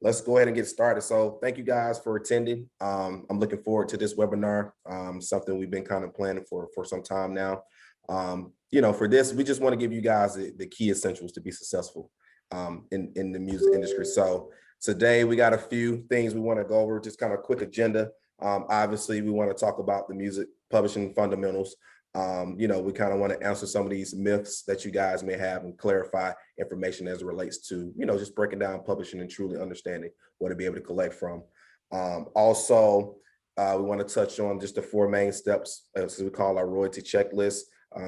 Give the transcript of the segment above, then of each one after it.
let's go ahead and get started. So thank you guys for attending. I'm looking forward to this webinar, something we've been kind of planning for some time now. For this, we just want to give you guys the key essentials to be successful in the music industry. So today we got a few things we want to go over, just kind of quick agenda. Obviously, we want to talk about the music publishing fundamentals. We kind of want to answer some of these myths that you guys may have and clarify information as it relates to, just breaking down publishing and truly understanding what to be able to collect from. Also, we want to touch on just the 4 main steps, as we call our royalty checklist,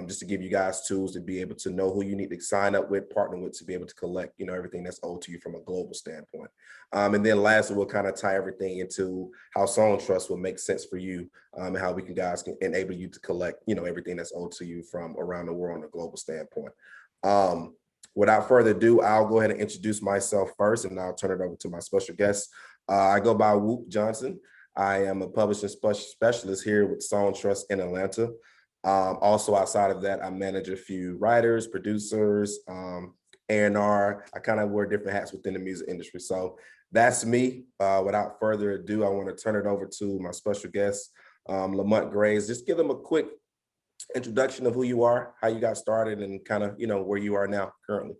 just to give you guys tools to be able to know who you need to sign up with, partner with, to be able to collect, everything that's owed to you from a global standpoint. And then lastly, we'll kind of tie everything into how Songtrust will make sense for you, and how we guys can enable you to collect, everything that's owed to you from around the world on a global standpoint. Without further ado, I'll go ahead and introduce myself first, and I'll turn it over to my special guest. I go by Whoop Johnson. I am a publishing specialist here with Songtrust in Atlanta. Also, outside of that, I manage a few writers, producers, A&R. I kind of wear different hats within the music industry. So that's me. Without further ado, I want to turn it over to my special guest, Lamont Graves. Just give them a quick introduction of who you are, how you got started, and kind of, where you are now currently.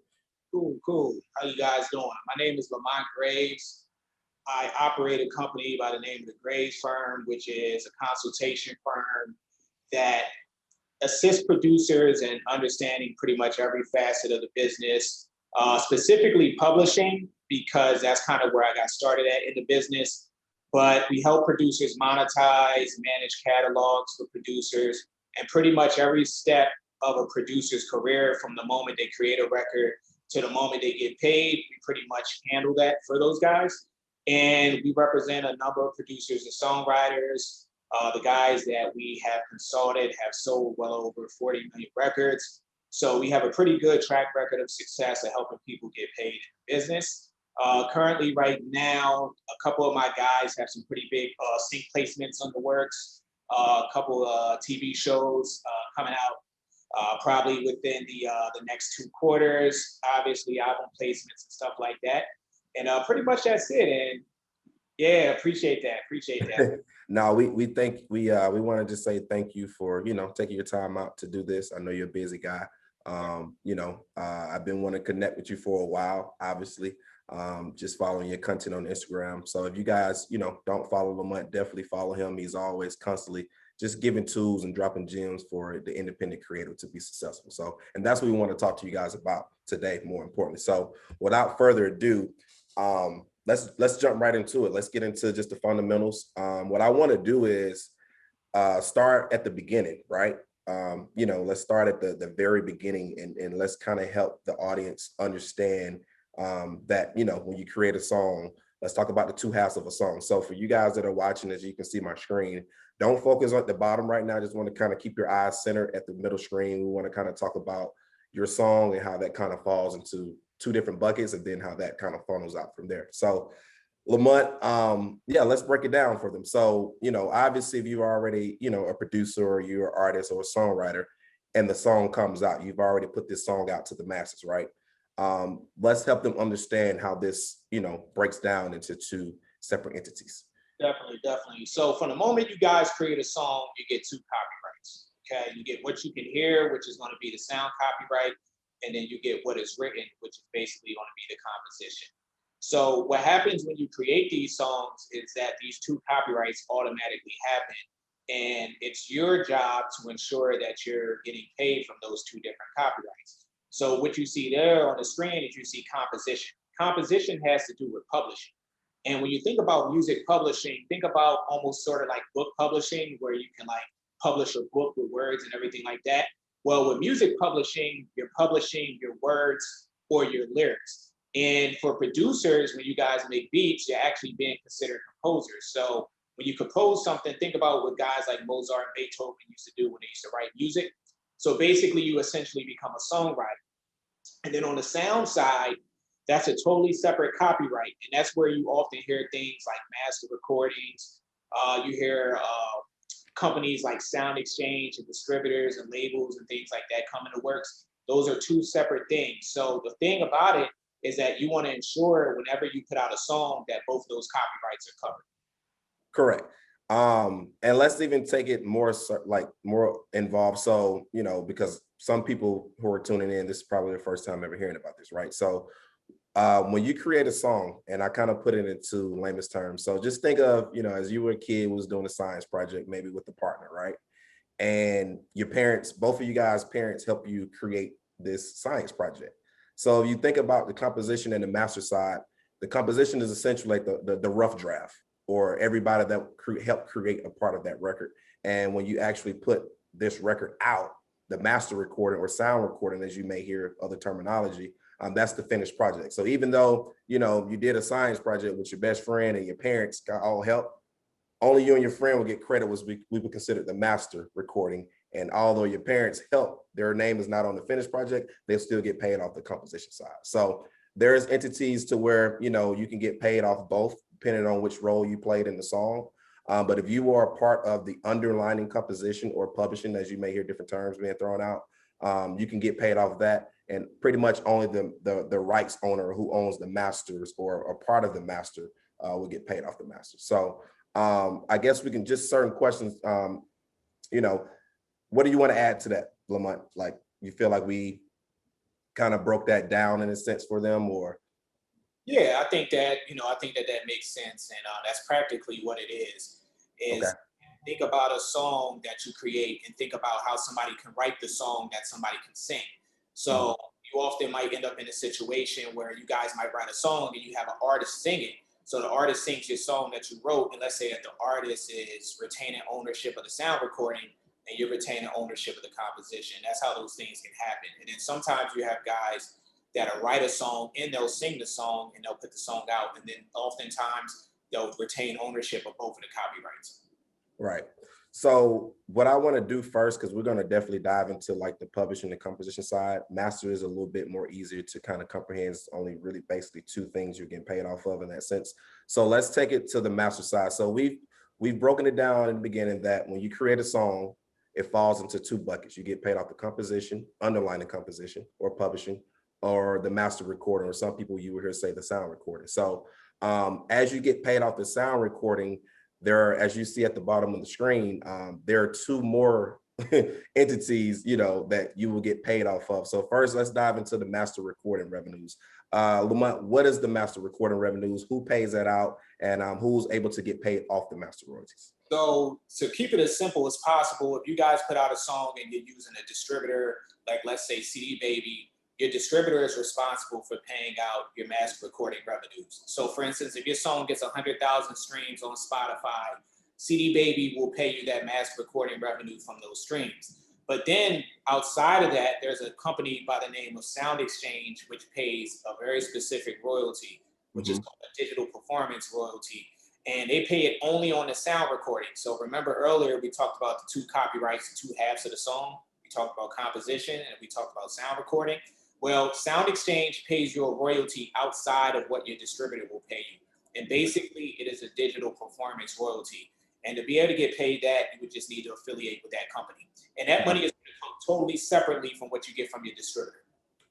Cool. How you guys doing? My name is Lamont Graves. I operate a company by the name of the Graves Firm, which is a consultation firm that assist producers in understanding pretty much every facet of the business, specifically publishing, because that's kind of where I got started at in the business. But we help producers monetize, manage catalogs for producers, and pretty much every step of a producer's career, from the moment they create a record to the moment they get paid, we pretty much handle that for those guys. And we represent a number of producers and songwriters. The guys that we have consulted have sold well over 40 million records. So we have a pretty good track record of success of helping people get paid in the business. Currently, right now, a couple of my guys have some pretty big sync placements on the works. A couple TV shows coming out probably within the next 2 quarters. Obviously, album placements and stuff like that. And pretty much that's it. And yeah, appreciate that. No, we want to just say thank you for, taking your time out to do this. I know you're a busy guy. I've been wanting to connect with you for a while, obviously, just following your content on Instagram. So if you guys, don't follow Lamont, definitely follow him. He's always constantly just giving tools and dropping gems for the independent creator to be successful. So, and that's what we want to talk to you guys about today, more importantly. So without further ado, let's jump right into it. Let's get into just the fundamentals. What I want to do is start at the beginning, right? Let's start at the very beginning, and let's kind of help the audience understand that, when you create a song, let's talk about the 2 halves of a song. So for you guys that are watching, as you can see my screen, don't focus on the bottom right now. I just want to kind of keep your eyes centered at the middle screen. We want to kind of talk about your song and how that kind of falls into 2 different buckets, and then how that kind of funnels out from there. So Lamont, let's break it down for them. So, obviously if you're already, a producer, or you're an artist or a songwriter, and the song comes out, you've already put this song out to the masses, right? Let's help them understand how this, breaks down into 2 separate entities. Definitely. So from the moment you guys create a song, you get 2 copyrights. Okay, you get what you can hear, which is going to be the sound copyright, and then you get what is written, which is basically going to be the composition. So what happens when you create these songs is that these 2 copyrights automatically happen, and it's your job to ensure that you're getting paid from those 2 different copyrights. So what you see there on the screen is you see composition. Composition has to do with publishing. And when you think about music publishing, think about almost sort of like book publishing, where you can like publish a book with words and everything like that. Well, with music publishing, you're publishing your words or your lyrics. And for producers, when you guys make beats, you're actually being considered composers. So when you compose something, think about what guys like Mozart and Beethoven used to do when they used to write music. So basically, you essentially become a songwriter. And then on the sound side, that's a totally separate copyright. And that's where you often hear things like master recordings. You hear companies like SoundExchange and distributors and labels and things like that come into works. Those are 2 separate things. So the thing about it is that you want to ensure whenever you put out a song that both of those copyrights are covered. Correct. And let's even take it more more involved. So, you know, because some people who are tuning in, this is probably the first time ever hearing about this, right? So when you create a song, and I kind of put it into layman's terms. So just think of, you know, as you were a kid, was doing a science project, maybe with a partner, right? And your parents, both of you guys' parents help you create this science project. So if you think about the composition and the master side, the composition is essentially like the rough draft, or everybody that helped create a part of that record. And when you actually put this record out, the master recording or sound recording, as you may hear other terminology, that's the finished project. So even though, you know, you did a science project with your best friend and your parents got all help, only you and your friend will get credit. We would consider the master recording. And although your parents help, their name is not on the finished project, they'll still get paid off the composition side. So there's entities to where, you know, you can get paid off both, depending on which role you played in the song. But if you are a part of the underlining composition or publishing, as you may hear different terms being thrown out, you can get paid off that. And pretty much only the rights owner who owns the masters or a part of the master will get paid off the master. So I guess we can just certain questions, you know, what do you want to add to that, Lamont? Like, you feel like we kind of broke that down in a sense for them, or? Yeah, I think that, I think that that makes sense. And that's practically what it Okay. is think about a song that you create and think about how somebody can write the song that somebody can sing. So you often might end up in a situation where you guys might write a song and you have an artist sing it. So the artist sings your song that you wrote, and let's say that the artist is retaining ownership of the sound recording and you're retaining ownership of the composition. That's how those things can happen. And then sometimes you have guys that'll write a song and they'll sing the song and they'll put the song out. And then oftentimes they'll retain ownership of both of the copyrights. Right. So what I want to do first, because we're going to definitely dive into like the publishing and composition side. Master is a little bit more easier to kind of comprehend. It's only really basically two things you're getting paid off of in that sense. So let's take it to the master side. So we've broken it down in the beginning that when you create a song, it falls into two buckets. You get paid off the composition, underlying composition, or publishing, or the master recording, or some people you would hear say the sound recording. So as you get paid off the sound recording, there are, as you see at the bottom of the screen, there are two more entities, you know, that you will get paid off of. So first, let's dive into the master recording revenues. Lamont, what is the master recording revenues? Who pays that out? And who's able to get paid off the master royalties? So to keep it as simple as possible, if you guys put out a song and you're using a distributor, like let's say CD Baby, your distributor is responsible for paying out your master recording revenues. So for instance, if your song gets 100,000 streams on Spotify, CD Baby will pay you that master recording revenue from those streams. But then outside of that, there's a company by the name of SoundExchange, which pays a very specific royalty, which is called a digital performance royalty. And they pay it only on the sound recording. So remember earlier, we talked about the two copyrights, the two halves of the song. We talked about composition and we talked about sound recording. Well, SoundExchange pays you a royalty outside of what your distributor will pay you. And basically, it is a digital performance royalty. And to be able to get paid that, you would just need to affiliate with that company. And that money is going to come totally separately from what you get from your distributor.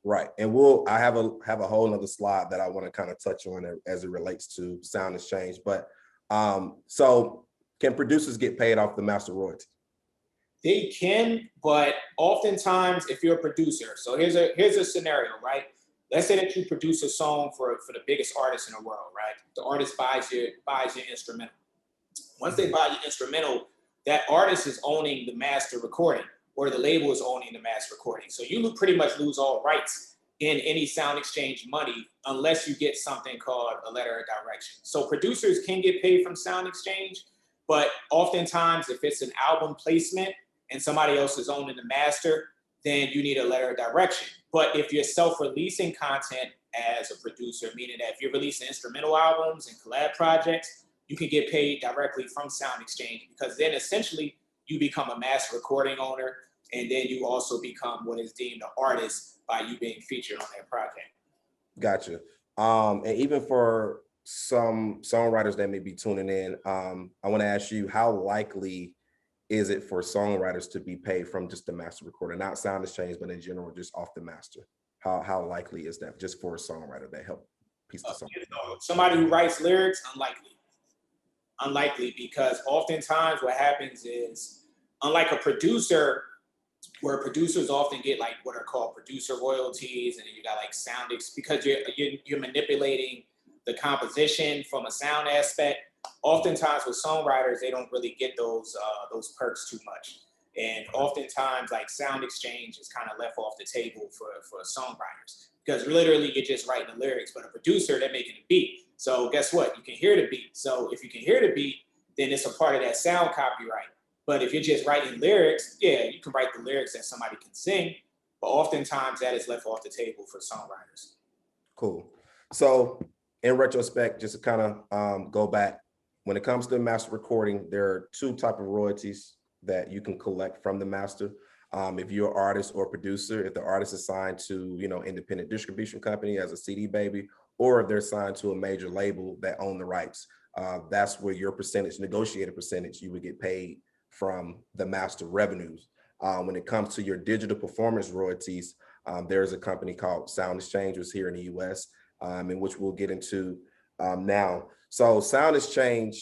Right. And I have a whole nother slide that I want to kind of touch on as it relates to SoundExchange. But so can producers get paid off the master royalty? They can, but oftentimes if you're a producer, so here's a scenario, right? Let's say that you produce a song for the biggest artist in the world, right? The artist buys your instrumental. Once they buy your instrumental, that artist is owning the master recording, or the label is owning the master recording. So you pretty much lose all rights in any SoundExchange money unless you get something called a letter of direction. So producers can get paid from SoundExchange, but oftentimes if it's an album placement and somebody else is owning the master, then you need a letter of direction. But if you're self-releasing content as a producer, meaning that if you're releasing instrumental albums and collab projects, you can get paid directly from SoundExchange, because then essentially you become a master recording owner, and then you also become what is deemed an artist by you being featured on their project. Gotcha. And even for some songwriters that may be tuning in, I want to ask you, how likely is it for songwriters to be paid from just the master recording, not SoundExchange, but in general, just off the master? How likely is that just for a songwriter that helped piece the song? Somebody who writes lyrics, unlikely, because oftentimes what happens is, unlike a producer, where producers often get like what are called producer royalties, and then you got like because you're manipulating the composition from a sound aspect. Oftentimes with songwriters, they don't really get those perks too much, and oftentimes like SoundExchange is kind of left off the table for songwriters, because literally you're just writing the lyrics, but a producer, they're making a beat. So guess what? You can hear the beat. So if you can hear the beat, then it's a part of that sound copyright. But if you're just writing lyrics, yeah, you can write the lyrics that somebody can sing, but oftentimes that is left off the table for songwriters. Cool. So in retrospect, just to kind of go back, when it comes to master recording, there are two types of royalties that you can collect from the master. If you're an artist or producer, if the artist is signed to, independent distribution company as a CD baby, or if they're signed to a major label that own the rights, that's where your negotiated percentage, you would get paid from the master revenues. When it comes to your digital performance royalties, there's a company called SoundExchange, which is here in the US, in which we'll get into now. So SoundExchange,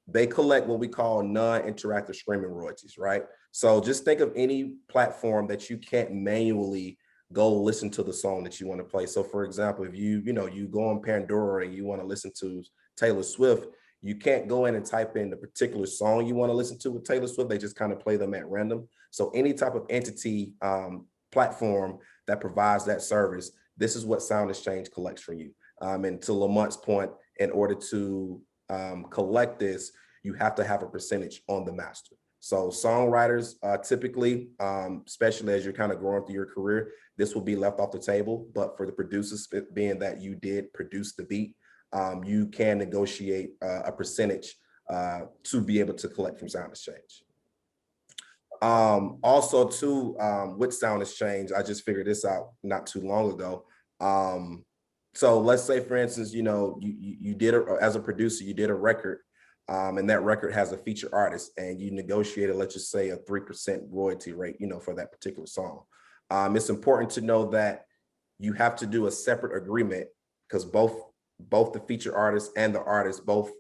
they collect what we call non-interactive streaming royalties, right? So just think of any platform that you can't manually go listen to the song that you want to play. So for example, if you go on Pandora and you want to listen to Taylor Swift, you can't go in and type in the particular song you want to listen to with Taylor Swift. They just kind of play them at random. So any type of entity platform that provides that service, this is what SoundExchange collects from you. And to Lamont's point, in order to collect this, you have to have a percentage on the master. So songwriters typically, especially as you're kind of growing through your career, this will be left off the table. But for the producers, being that you did produce the beat, you can negotiate a percentage to be able to collect from SoundExchange. Also too, with SoundExchange, I just figured this out not too long ago. So let's say, for instance, you did as a producer, you did a record, and that record has a featured artist, and you negotiated, let's just say, a 3% royalty rate, for that particular song. It's important to know that you have to do a separate agreement, because both the featured artist and the artist both,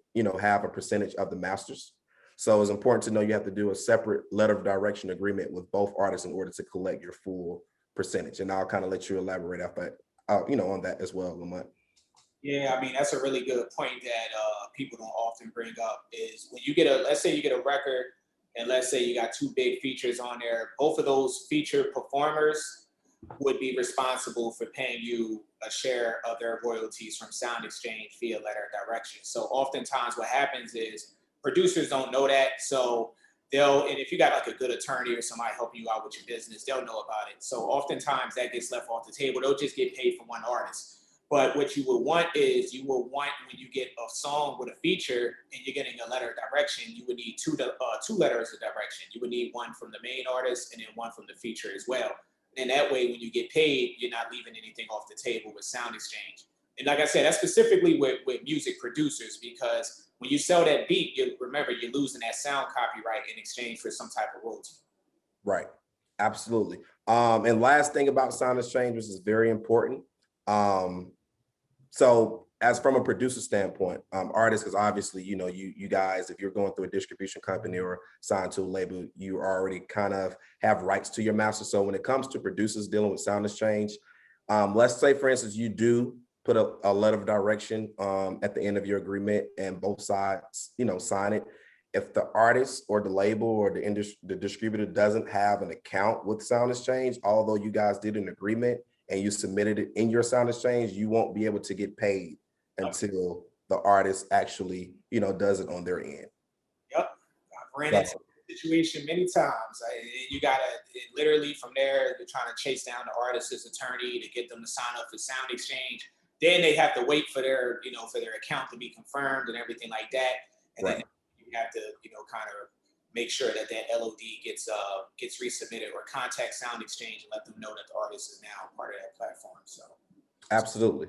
have a percentage of the masters. So it's important to know you have to do a separate letter of direction agreement with both artists in order to collect your full percentage. And I'll kind of let you elaborate after, on that as well, Lamont. Yeah, I mean, that's a really good point that people don't often bring up, is when you let's say you get a record, and let's say you got two big features on there, both of those featured performers would be responsible for paying you a share of their royalties from SoundExchange via letter of direction. So oftentimes what happens is producers don't know that. So and if you got like a good attorney or somebody helping you out with your business, they'll know about it. So oftentimes that gets left off the table. They'll just get paid for one artist. But what you would want is, when you get a song with a feature and you're getting a letter of direction, you would need two letters of direction. You would need one from the main artist and then one from the feature as well. And that way, when you get paid, you're not leaving anything off the table with SoundExchange. And like I said, that's specifically with music producers, because when you sell that beat, remember, you're losing that sound copyright in exchange for some type of royalty. Right. Absolutely. And last thing about SoundExchange, which is very important. So as from a producer standpoint, artists, because obviously, you guys, if you're going through a distribution company or signed to a label, you already kind of have rights to your master. So when it comes to producers dealing with SoundExchange, let's say, for instance, you do put a letter of direction at the end of your agreement and both sides, sign it. If the artist or the label or the distributor doesn't have an account with SoundExchange, although you guys did an agreement and you submitted it in your SoundExchange, you won't be able to get paid until the artist actually, does it on their end. Yep, I've ran into the situation many times. You gotta literally from there, you're trying to chase down the artist's attorney to get them to sign up for SoundExchange. Then they have to wait for their, for their account to be confirmed and everything like that. And then you have to, kind of make sure that LOD gets resubmitted, or contact SoundExchange and let them know that the artist is now part of that platform. So absolutely.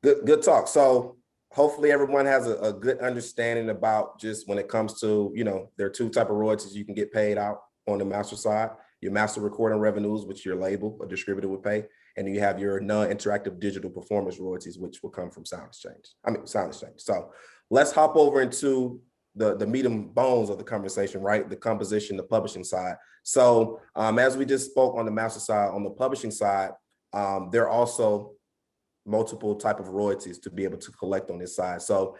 Good talk. So hopefully everyone has a good understanding about just when it comes to, there are two types of royalties you can get paid out on the master side: your master recording revenues, which your label or distributor would pay, and you have your non-interactive digital performance royalties, which will come from SoundExchange. So let's hop over into the meat and bones of the conversation, right? The composition, the publishing side. So as we just spoke on the master side, on the publishing side, there are also multiple type of royalties to be able to collect on this side. So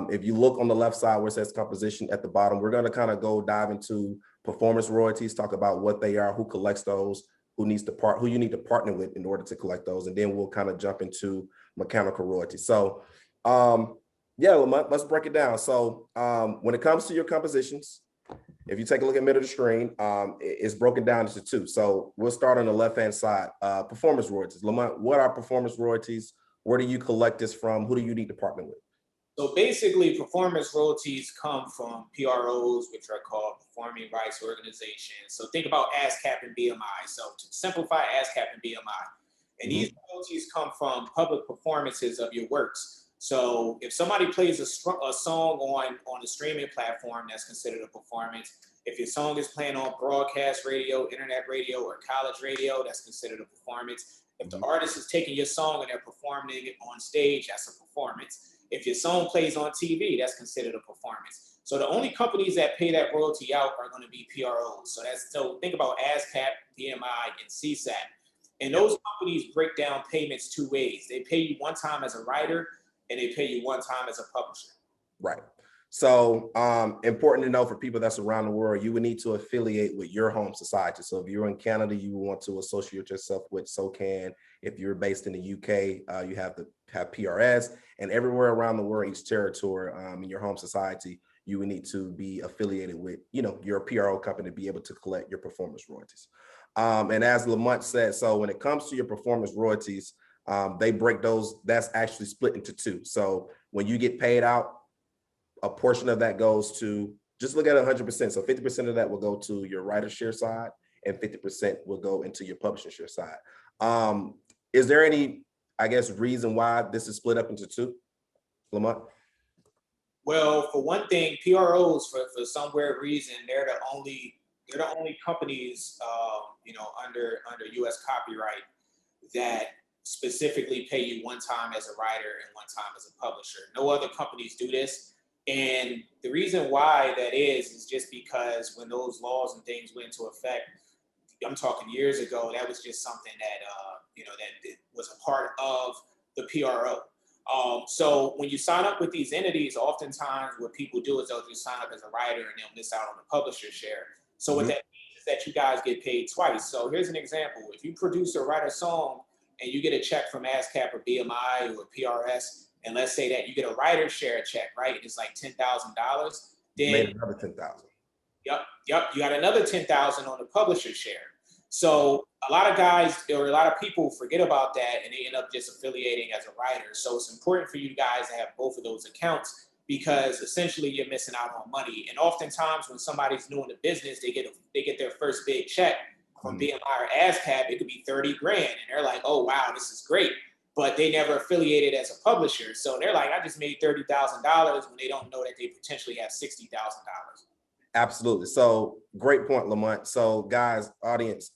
if you look on the left side where it says composition at the bottom, we're going to kind of go dive into performance royalties, talk about what they are, who collects those, who you need to partner with in order to collect those, and then we'll kind of jump into mechanical royalties. So yeah, Lamont, let's break it down. So when it comes to your compositions, if you take a look at middle of the screen, it's broken down into two. So we'll start on the left-hand side, performance royalties. Lamont, what are performance royalties? Where do you collect this from? Who do you need to partner with? So basically, performance royalties come from PROs, which are called performing rights organizations. So think about ASCAP and BMI. So to simplify ASCAP and BMI, and these royalties come from public performances of your works. So if somebody plays a song on a streaming platform, that's considered a performance. If your song is playing on broadcast radio, internet radio, or college radio, that's considered a performance. If the artist is taking your song and they're performing it on stage, that's a performance. If your song plays on TV, that's considered a performance. So the only companies that pay that royalty out are going to be PROs. So think about ASCAP, BMI, and CSAT. And those companies break down payments two ways. They pay you one time as a writer, and they pay you one time as a publisher. Right. So important to know for people that's around the world, you would need to affiliate with your home society. So if you're in Canada, you want to associate yourself with SOCAN. If you're based in the UK, you have to have PRS, and everywhere around the world, each territory in your home society, you would need to be affiliated with, your PRO company to be able to collect your performance royalties. And as Lamont said, so when it comes to your performance royalties, they break those, that's actually split into two. So when you get paid out, a portion of that goes to, just look at 100%. So 50% of that will go to your writer share side and 50% will go into your publisher share side. Is there any, reason why this is split up into two, Lamont? Well, for one thing, PROs, for some weird reason, they're the only companies, under U.S. copyright that specifically pay you one time as a writer and one time as a publisher. No other companies do this. And the reason why that is just because when those laws and things went into effect, I'm talking years ago, that was just something that, that was a part of the PRO. So when you sign up with these entities, oftentimes what people do is they'll just sign up as a writer and they'll miss out on the publisher share. So what that means is that you guys get paid twice. So here's an example. If you produce or write a song and you get a check from ASCAP or BMI or PRS, and let's say that you get a writer share check, right? It's like $10,000. Then made another 10,000. Yep. You got another 10,000 on the publisher share. So a lot of guys or a lot of people forget about that and they end up just affiliating as a writer. So it's important for you guys to have both of those accounts because essentially you're missing out on money. And oftentimes when somebody's new in the business, they get their first big check from BMI or ASCAP. It could be 30 grand, and they're like, "Oh wow, this is great." But they never affiliated as a publisher. So they're like, I just made $30,000 when they don't know that they potentially have $60,000. Absolutely. So great point, Lamont. So guys, audience,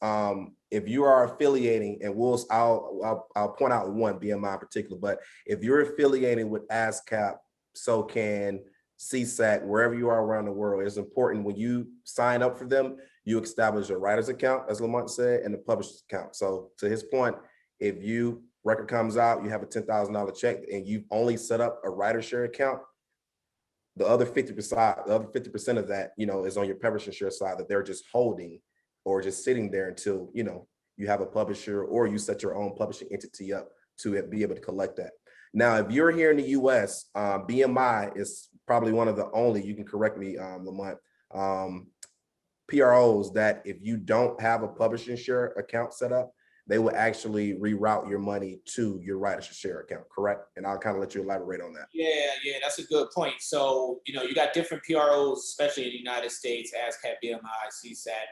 if you are affiliating, and I'll point out one, BMI in particular, but if you're affiliating with ASCAP, SOCAN, CSAC, wherever you are around the world, it's important when you sign up for them, you establish a writer's account, as Lamont said, and a publisher's account. So to his point, if record comes out, you have a $10,000 check and you've only set up a writer share account, the other 50% of that, is on your publisher share side that they're just holding or just sitting there until, you have a publisher or you set your own publishing entity up to be able to collect that. Now, if you're here in the US, BMI is probably one of the only, you can correct me, Lamont, PROs that if you don't have a publishing share account set up, they will actually reroute your money to your writer share account, correct? And I'll kind of let you elaborate on that. Yeah, that's a good point. So, you got different PROs, especially in the United States, ASCAP, BMI, CSAT.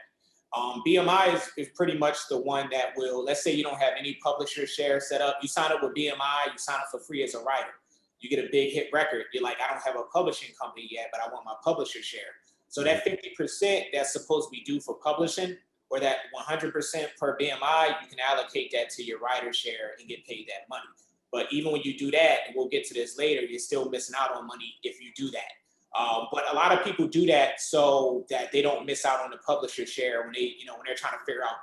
BMI is pretty much the one that will, let's say you don't have any publisher share set up. You sign up with BMI, you sign up for free as a writer. You get a big hit record. You're like, I don't have a publishing company yet, but I want my publisher share. So that 50% that's supposed to be due for publishing, or that 100% per BMI, you can allocate that to your rider share and get paid that money. But even when you do that, and we'll get to this later, you're still missing out on money if you do that. But a lot of people do that so that they don't miss out on the publisher share when they, when they're trying to figure out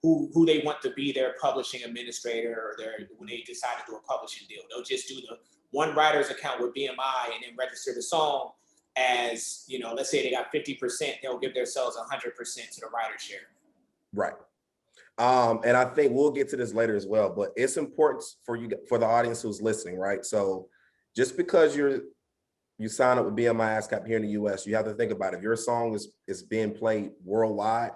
who they want to be their publishing administrator, or when they decide to do a publishing deal. They'll just do the one writer's account with BMI and then register the song as, let's say they got 50%, they'll give themselves 100% to the writer share. Right. And I think we'll get to this later as well, but it's important for the audience who's listening, right? So just because you sign up with BMI ASCAP here in the US, you have to think about it. If your song is being played worldwide,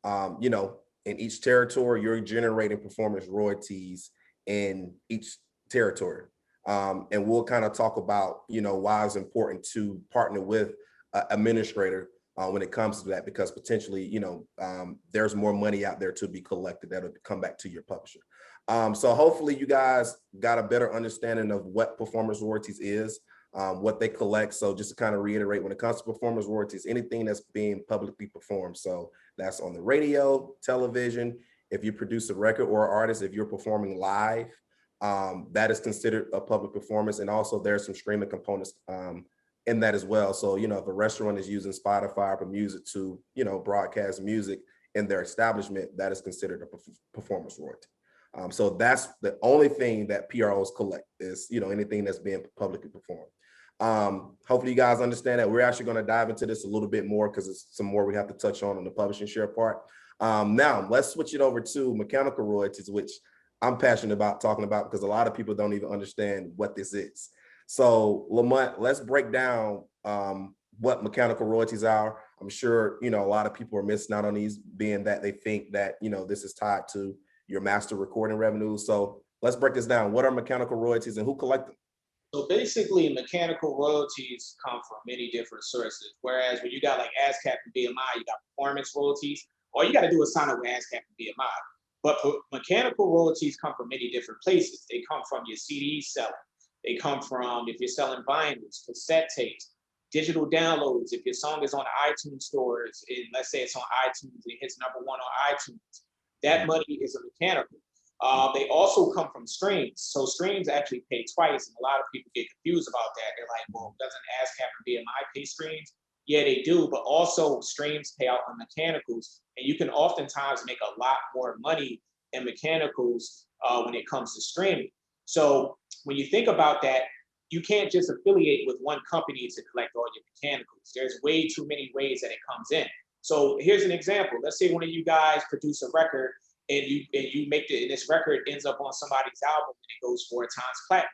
in each territory, you're generating performance royalties in each territory. And we'll kind of talk about, why it's important to partner with an administrator when it comes to that, because potentially, there's more money out there to be collected that'll come back to your publisher. So hopefully you guys got a better understanding of what performance royalties is, what they collect. So just to kind of reiterate, when it comes to performance royalties, anything that's being publicly performed. So that's on the radio, television. If you produce a record or artist, if you're performing live, that is considered a public performance. And also there's some streaming components in that as well. So, if a restaurant is using Spotify or music to, broadcast music in their establishment, that is considered a performance royalty. So that's the only thing that PROs collect is, anything that's being publicly performed. Hopefully you guys understand that. We're actually going to dive into this a little bit more because it's some more we have to touch on the publishing share part. Now let's switch it over to mechanical royalties, which I'm passionate about talking about because a lot of people don't even understand what this is. So Lamont, let's break down what mechanical royalties are. I'm sure, a lot of people are missing out on these, being that they think that, this is tied to your master recording revenue. So let's break this down. What are mechanical royalties and who collect them? So basically, mechanical royalties come from many different sources. Whereas when you got like ASCAP and BMI, you got performance royalties. All you got to do is sign up with ASCAP and BMI. But mechanical royalties come from many different places. They come from your CD selling. They come from if you're selling vinyls, cassette tapes, digital downloads. If your song is on iTunes stores, and let's say it's on iTunes and it hits #1 on iTunes, that money is a mechanical. They also come from streams. So streams actually pay twice, and a lot of people get confused about that. They're like, well, doesn't ASCAP and BMI pay streams? Yeah, they do, but also streams pay out on mechanicals, and you can oftentimes make a lot more money in mechanicals when it comes to streaming. So when you think about that, you can't just affiliate with one company to collect all your mechanicals. There's way too many ways that it comes in. So here's an example. Let's say one of you guys produce a record and you make and this record ends up on somebody's album and it goes 4 times platinum.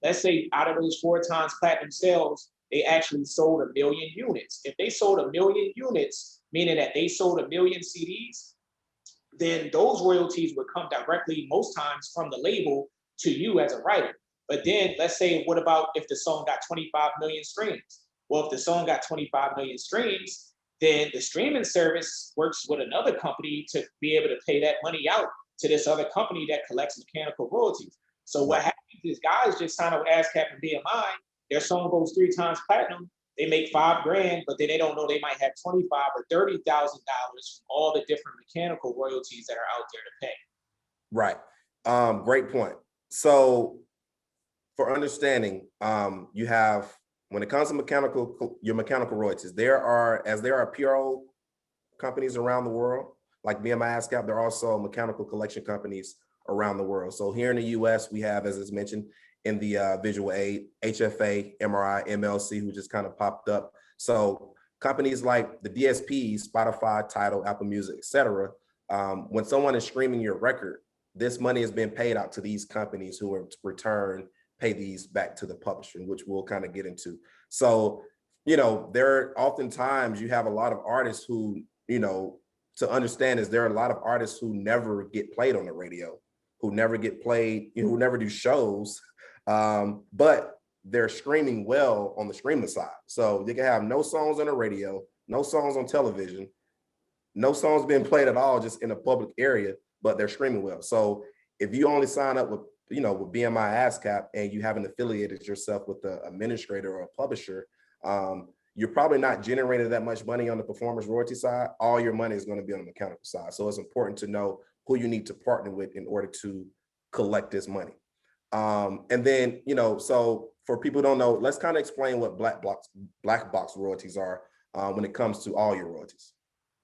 Let's say out of those 4 times platinum sales, they actually sold 1 million units. If they sold 1 million units, meaning that they sold 1 million CDs, then those royalties would come directly most times from the label to you as a writer. But then let's say, what about if the song got 25 million streams? Well, if the song got 25 million streams, then the streaming service works with another company to be able to pay that money out to this other company that collects mechanical royalties. So what happens is guys just sign up with ASCAP and BMI, their song goes 3 times platinum, they make $5 grand, but then they don't know they might have $25,000 or $30,000 from all the different mechanical royalties that are out there to pay. Right. Great point. So for understanding, you have, when it comes to your mechanical royalties, there are PRO companies around the world, like BMI ASCAP, there are also mechanical collection companies around the world. So here in the US, we have, as is mentioned, in the visual aid, HFA, MRI, MLC, who just kind of popped up. So companies like the DSPs, Spotify, Tidal, Apple Music, etc. When someone is streaming your record, this money is being paid out to these companies who in return pay these back to the publisher, which we'll kind of get into. So, there oftentimes you have a lot of artists who, to understand is there are a lot of artists who never get played on the radio, who never get played, who never do shows, but they're streaming well on the streaming side. So they can have no songs on the radio, no songs on television, no songs being played at all, just in a public area, but they're streaming well. So if you only sign up with, with BMI ASCAP and you haven't affiliated yourself with the administrator or a publisher, you're probably not generating that much money on the performance royalty side. All your money is going to be on the mechanical side. So it's important to know who you need to partner with in order to collect this money. And then, you know, so for people who don't know, let's kind of explain what black box royalties are when it comes to all your royalties.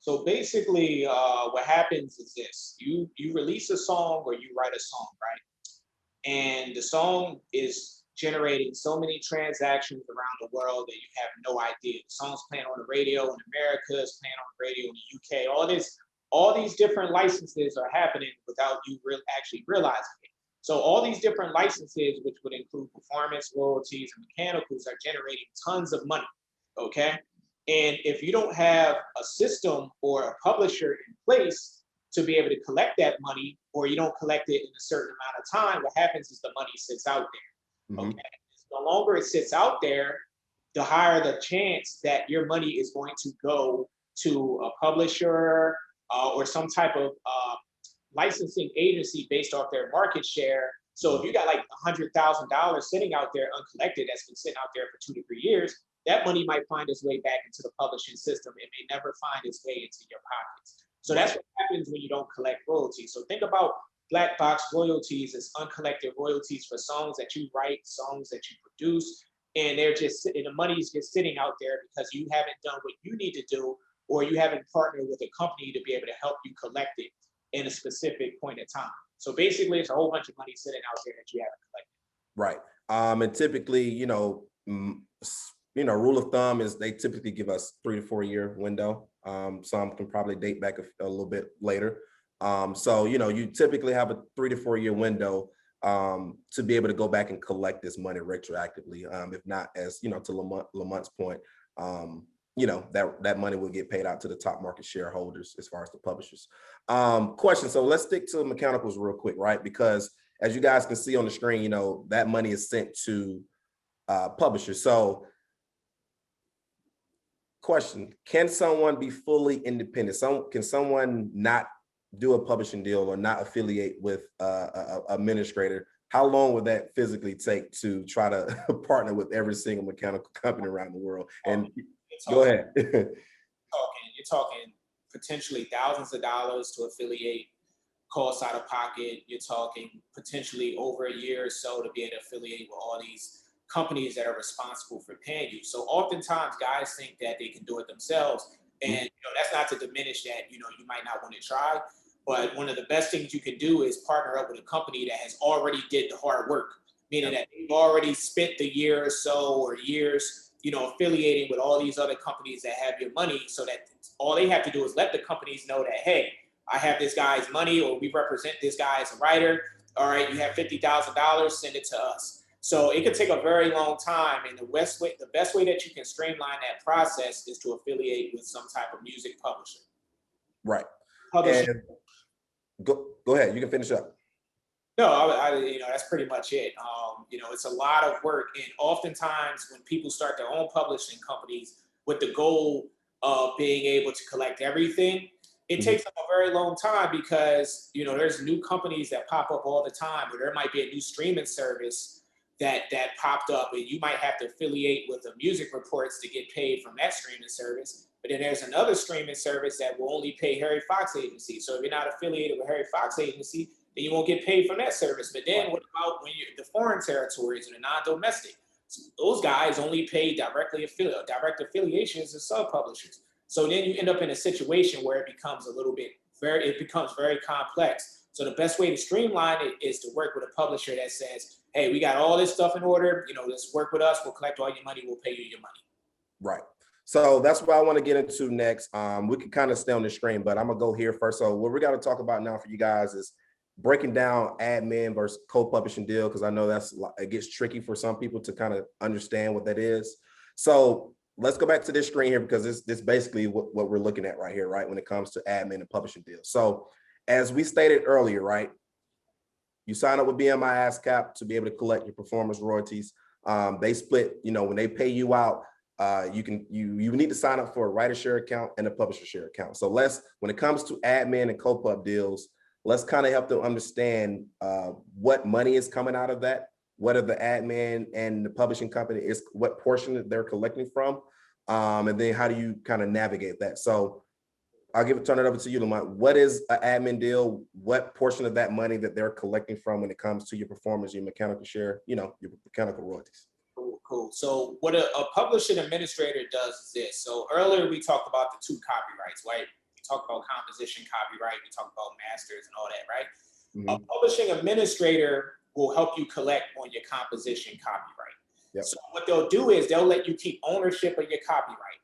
So basically, what happens is this: you release a song or you write a song, right? And the song is generating so many transactions around the world that you have no idea. The song's playing on the radio in America, it's playing on the radio in the UK. All these different licenses are happening without you actually realizing it. So all these different licenses, which would include performance royalties and mechanicals, are generating tons of money. Okay. And if you don't have a system or a publisher in place to be able to collect that money, or you don't collect it in a certain amount of time, what happens is the money sits out there. Okay. The longer it sits out there, the higher the chance that your money is going to go to a publisher or some type of licensing agency based off their market share. So if you got like $100,000 sitting out there uncollected, that's been sitting out there for 2 to 3 years, that money might find its way back into the publishing system. It may never find its way into your pockets. So that's what happens when you don't collect royalties. So think about black box royalties as uncollected royalties for songs that you write, songs that you produce, and they're just, and the money's just sitting out there because you haven't done what you need to do, or you haven't partnered with a company to be able to help you collect it in a specific point in time. So basically, it's a whole bunch of money sitting out there that you haven't collected. Right. And typically, rule of thumb is they typically give us 3 to 4 year window. Some can probably date back a little bit later. So, you typically have a 3 to 4 year window to be able to go back and collect this money retroactively. If not, as to Lamont's point, that money will get paid out to the top market shareholders as far as the publishers. Question. So let's stick to mechanicals real quick, right? Because as you guys can see on the screen, that money is sent to publishers. So question, can someone be fully independent? Can someone not do a publishing deal or not affiliate with a administrator? How long would that physically take to try to partner with every single mechanical company around the world? And go ahead. You're talking potentially thousands of dollars to affiliate, costs out of pocket. You're talking potentially over a year or so to be able to affiliate with all these companies that are responsible for paying you. So oftentimes guys think that they can do it themselves. And that's not to diminish that, you might not want to try. But one of the best things you can do is partner up with a company that has already did the hard work, meaning that they've already spent the year or so or years, affiliating with all these other companies that have your money, so that all they have to do is let the companies know that, hey, I have this guy's money, or we represent this guy as a writer. All right, you have $50,000, send it to us. So it could take a very long time. And the best way that you can streamline that process is to affiliate with some type of music publisher. Right. Publisher. Go ahead. You can finish up. No, that's pretty much it. It's a lot of work. And oftentimes when people start their own publishing companies with the goal of being able to collect everything, it takes them a very long time because, there's new companies that pop up all the time, or there might be a new streaming service that popped up, and you might have to affiliate with the music reports to get paid from that streaming service. But then there's another streaming service that will only pay Harry Fox Agency. So if you're not affiliated with Harry Fox Agency, then you won't get paid from that service. But then what about when you're the foreign territories and the non-domestic? So those guys only pay direct affiliations to sub-publishers. So then you end up in a situation where it becomes very complex. So the best way to streamline it is to work with a publisher that says, hey, we got all this stuff in order, let's work with us, we'll collect all your money, we'll pay you your money. Right. So that's what I want to get into next. We can kind of stay on the screen, but I'm gonna go here first. So what we got to talk about now for you guys is breaking down admin versus co-publishing deal, because I know it gets tricky for some people to kind of understand what that is. So let's go back to this screen here, because this basically what we're looking at right here, right, when it comes to admin and publishing deals. So as we stated earlier, right, you sign up with BMI ASCAP to be able to collect your performance royalties. They split, when they pay you out, you need to sign up for a writer share account and a publisher share account. So when it comes to admin and co-pub deals, let's kind of help them understand what money is coming out of that, what are the admin and the publishing company is, what portion that they're collecting from. And then how do you kind of navigate that? So I'll turn it over to you, Lamont. What is an admin deal? What portion of that money that they're collecting from when it comes to your performance, your mechanical share, your mechanical royalties? Cool. So what a publishing administrator does is this. So earlier we talked about the two copyrights, right? We talked about composition copyright, we talked about masters and all that, right? A publishing administrator will help you collect on your composition copyright. Yep. So what they'll do is they'll let you keep ownership of your copyright.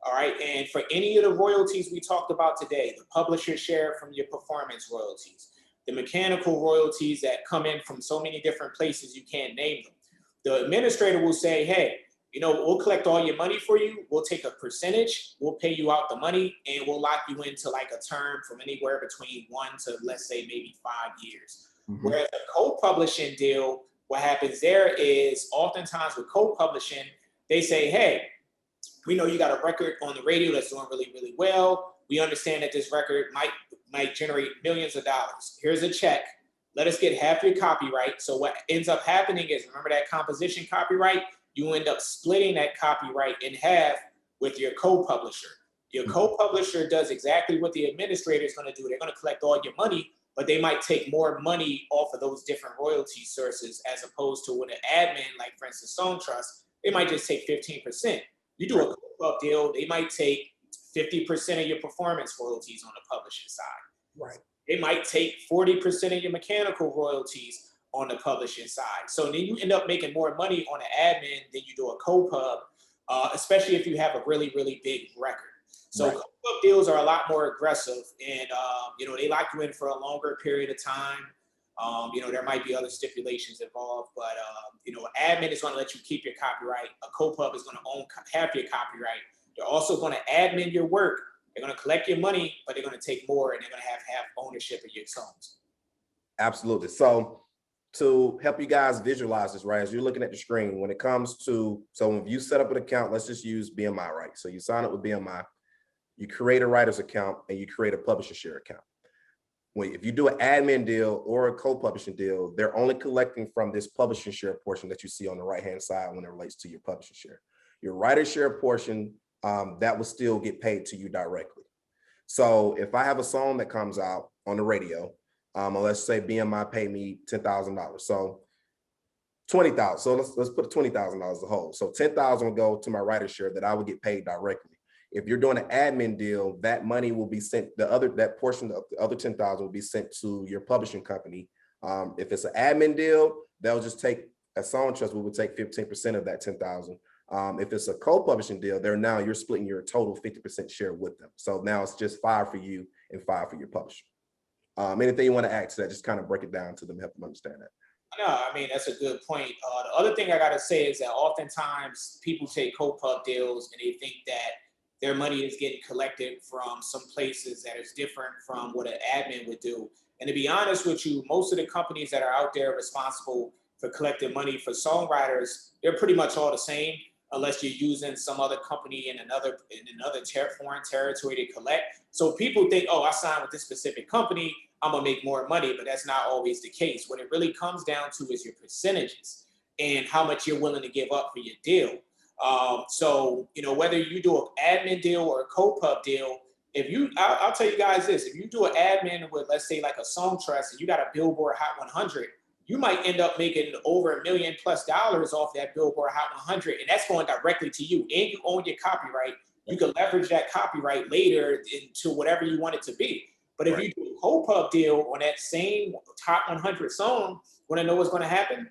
All right. And for any of the royalties we talked about today, the publisher share from your performance royalties, the mechanical royalties that come in from so many different places you can't name them. The administrator will say, hey, we'll collect all your money for you. We'll take a percentage. We'll pay you out the money and we'll lock you into like a term from anywhere between 1 to, let's say, maybe 5 years. Whereas a co-publishing deal, what happens there is oftentimes with co-publishing, they say, hey, we know you got a record on the radio that's doing really, really well. We understand that this record might generate millions of dollars. Here's a check. Let us get half your copyright. So what ends up happening is, remember that composition copyright? You end up splitting that copyright in half with your co-publisher. Your co-publisher does exactly what the administrator is going to do. They're going to collect all your money, but they might take more money off of those different royalty sources as opposed to with an admin, like for instance, Songtrust, they might just take 15%. You do a co-pub deal, they might take 50% of your performance royalties on the publishing side. Right. They might take 40% of your mechanical royalties on the publishing side. So then you end up making more money on an admin than you do a co-pub, especially if you have a really, really big record. So co-pub deals are a lot more aggressive and, they lock you in for a longer period of time. There might be other stipulations involved, but, admin is going to let you keep your copyright. A co-pub is going to own half your copyright. They're also going to admin your work. They're going to collect your money, but they're going to take more and they're going to have ownership of your songs. Absolutely. So to help you guys visualize this, right, as you're looking at the screen, when it comes to, so when you set up an account, let's just use BMI, right? So you sign up with BMI, you create a writer's account and you create a publisher share account. If you do an admin deal or a co-publishing deal, they're only collecting from this publishing share portion that you see on the right-hand side when it relates to your publishing share. Your writer share portion, that will still get paid to you directly. So if I have a song that comes out on the radio, let's say BMI paid me $10,000. So $20,000. So let's put $20,000 as a whole. So $10,000 will go to my writer share that I would get paid directly. If you're doing an admin deal, that money will be sent, that portion of the other $10,000 will be sent to your publishing company. If it's an admin deal, they'll just take, at Songtrust, we would take 15% of that $10,000. If it's a co-publishing deal, you're splitting your total 50% share with them. So now it's just 5 for you and 5 for your publisher. Anything you want to add to that, just kind of break it down to them, help them understand that. No, I mean, that's a good point. The other thing I got to say is that oftentimes people take co-pub deals and they think that their money is getting collected from some places that is different from what an admin would do. And to be honest with you, most of the companies that are out there responsible for collecting money for songwriters, they're pretty much all the same, unless you're using some other company in another foreign territory to collect. So people think, oh, I signed with this specific company, I'm gonna make more money, but that's not always the case. What it really comes down to is your percentages and how much you're willing to give up for your deal. So, whether you do an admin deal or a co-pub deal, I'll tell you guys this, if you do an admin with, let's say like a Songtrust and you got a Billboard Hot 100, you might end up making over $1 million+ off that Billboard Hot 100, and that's going directly to you, and you own your copyright. You can leverage that copyright later into whatever you want it to be. But if you do a co-pub deal on that same top 100 song, want to know what's going to happen?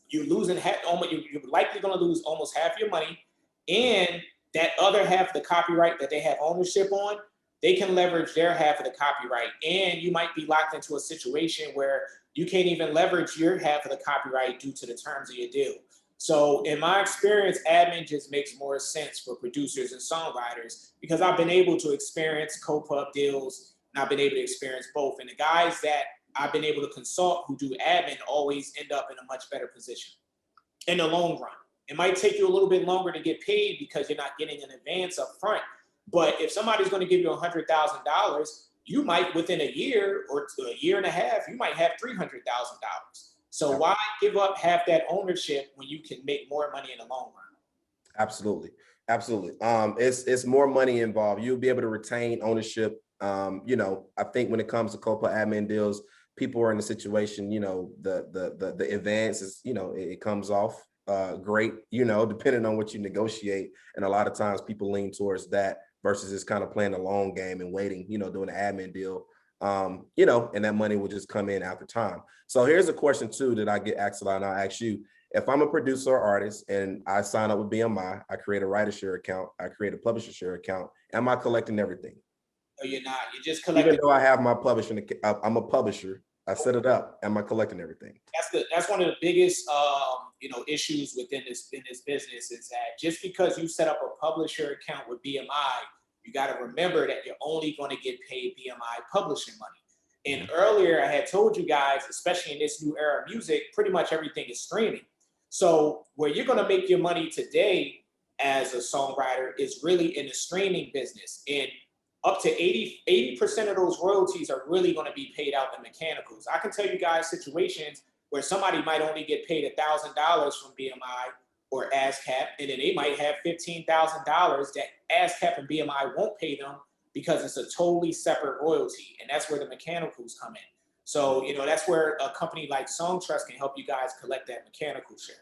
You're likely going to lose almost half your money, and that other half of the copyright that they have ownership on, they can leverage their half of the copyright, and you might be locked into a situation where you can't even leverage your half of the copyright due to the terms of your deal. So in my experience, admin just makes more sense for producers and songwriters because I've been able to experience co-pub deals and I've been able to experience both. And the guys that I've been able to consult who do admin always end up in a much better position in the long run. It might take you a little bit longer to get paid because you're not getting an advance up front. But if somebody's going to give you $100,000, you might, within a year or a year and a half, you might have $300,000. So why give up half that ownership when you can make more money in the long run? Absolutely. Absolutely. It's more money involved. You'll be able to retain ownership. I think when it comes to Copa admin deals, people are in a situation, the advance is, it comes off great, depending on what you negotiate. And a lot of times people lean towards that versus just kind of playing a long game and waiting, doing an admin deal. And that money will just come in after time. So here's a question too that I get asked a lot, and I'll ask you. If I'm a producer or artist and I sign up with BMI, I create a writer share account, I create a publisher share account, am I collecting everything? No, you're not. You're just Even collecting. though I have my publishing, I'm a publisher, I set it up, am I collecting everything? That's one of the biggest issues within this business is that just because you set up a publisher account with BMI, you got to remember that you're only going to get paid BMI publishing money. And earlier I had told you guys, especially in this new era of music, pretty much everything is streaming. So where you're going to make your money today as a songwriter is really in the streaming business. And up to 80% of those royalties are really going to be paid out in mechanicals. I can tell you guys situations where somebody might only get paid $1,000 from BMI or ASCAP, and then they might have $15,000 that ASCAP and BMI won't pay them because it's a totally separate royalty. And that's where the mechanicals come in. So, that's where a company like Songtrust can help you guys collect that mechanical share.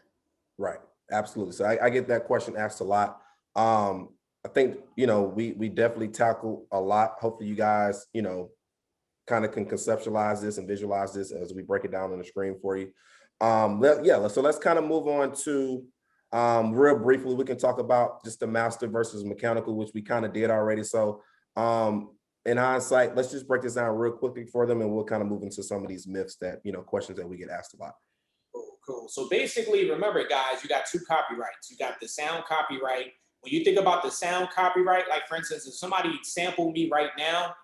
Right. Absolutely. So I get that question asked a lot. I think, we definitely tackle a lot. Hopefully you guys, kind of can conceptualize this and visualize this as we break it down on the screen for you. So let's kind of move on to real briefly, we can talk about just the master versus mechanical, which we kind of did already. So in hindsight, let's just break this down real quickly for them, and we'll kind of move into some of these myths that, questions that we get asked about. Cool. So basically, remember, guys, you got two copyrights. You got the sound copyright. When you think about the sound copyright, like for instance, if somebody sampled me right now,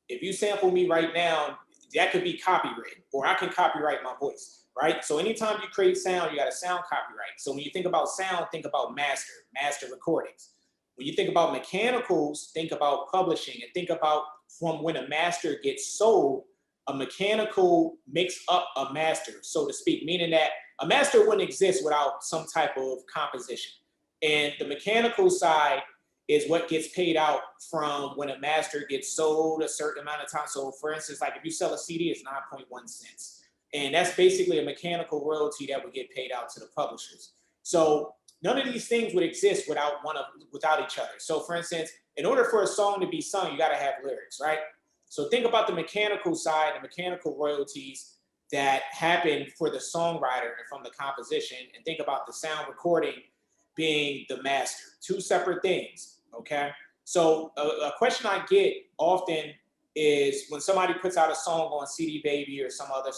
if you sample me right now, that could be copyrighted, or I can copyright my voice, right? So anytime you create sound, you got a sound copyright. So when you think about sound, think about master recordings. When you think about mechanicals, think about publishing, and think about from when a master gets sold, a mechanical makes up a master, so to speak, meaning that a master wouldn't exist without some type of composition. And the mechanical side is what gets paid out from when a master gets sold a certain amount of time. So for instance, like if you sell a CD, it's 9.1 cents. And that's basically a mechanical royalty that would get paid out to the publishers. So none of these things would exist without each other. So for instance, in order for a song to be sung, you got to have lyrics, right? So think about the mechanical side, the mechanical royalties that happen for the songwriter and from the composition, and think about the sound recording being the master. Two separate things, okay? So a question I get often is when somebody puts out a song on CD Baby or some other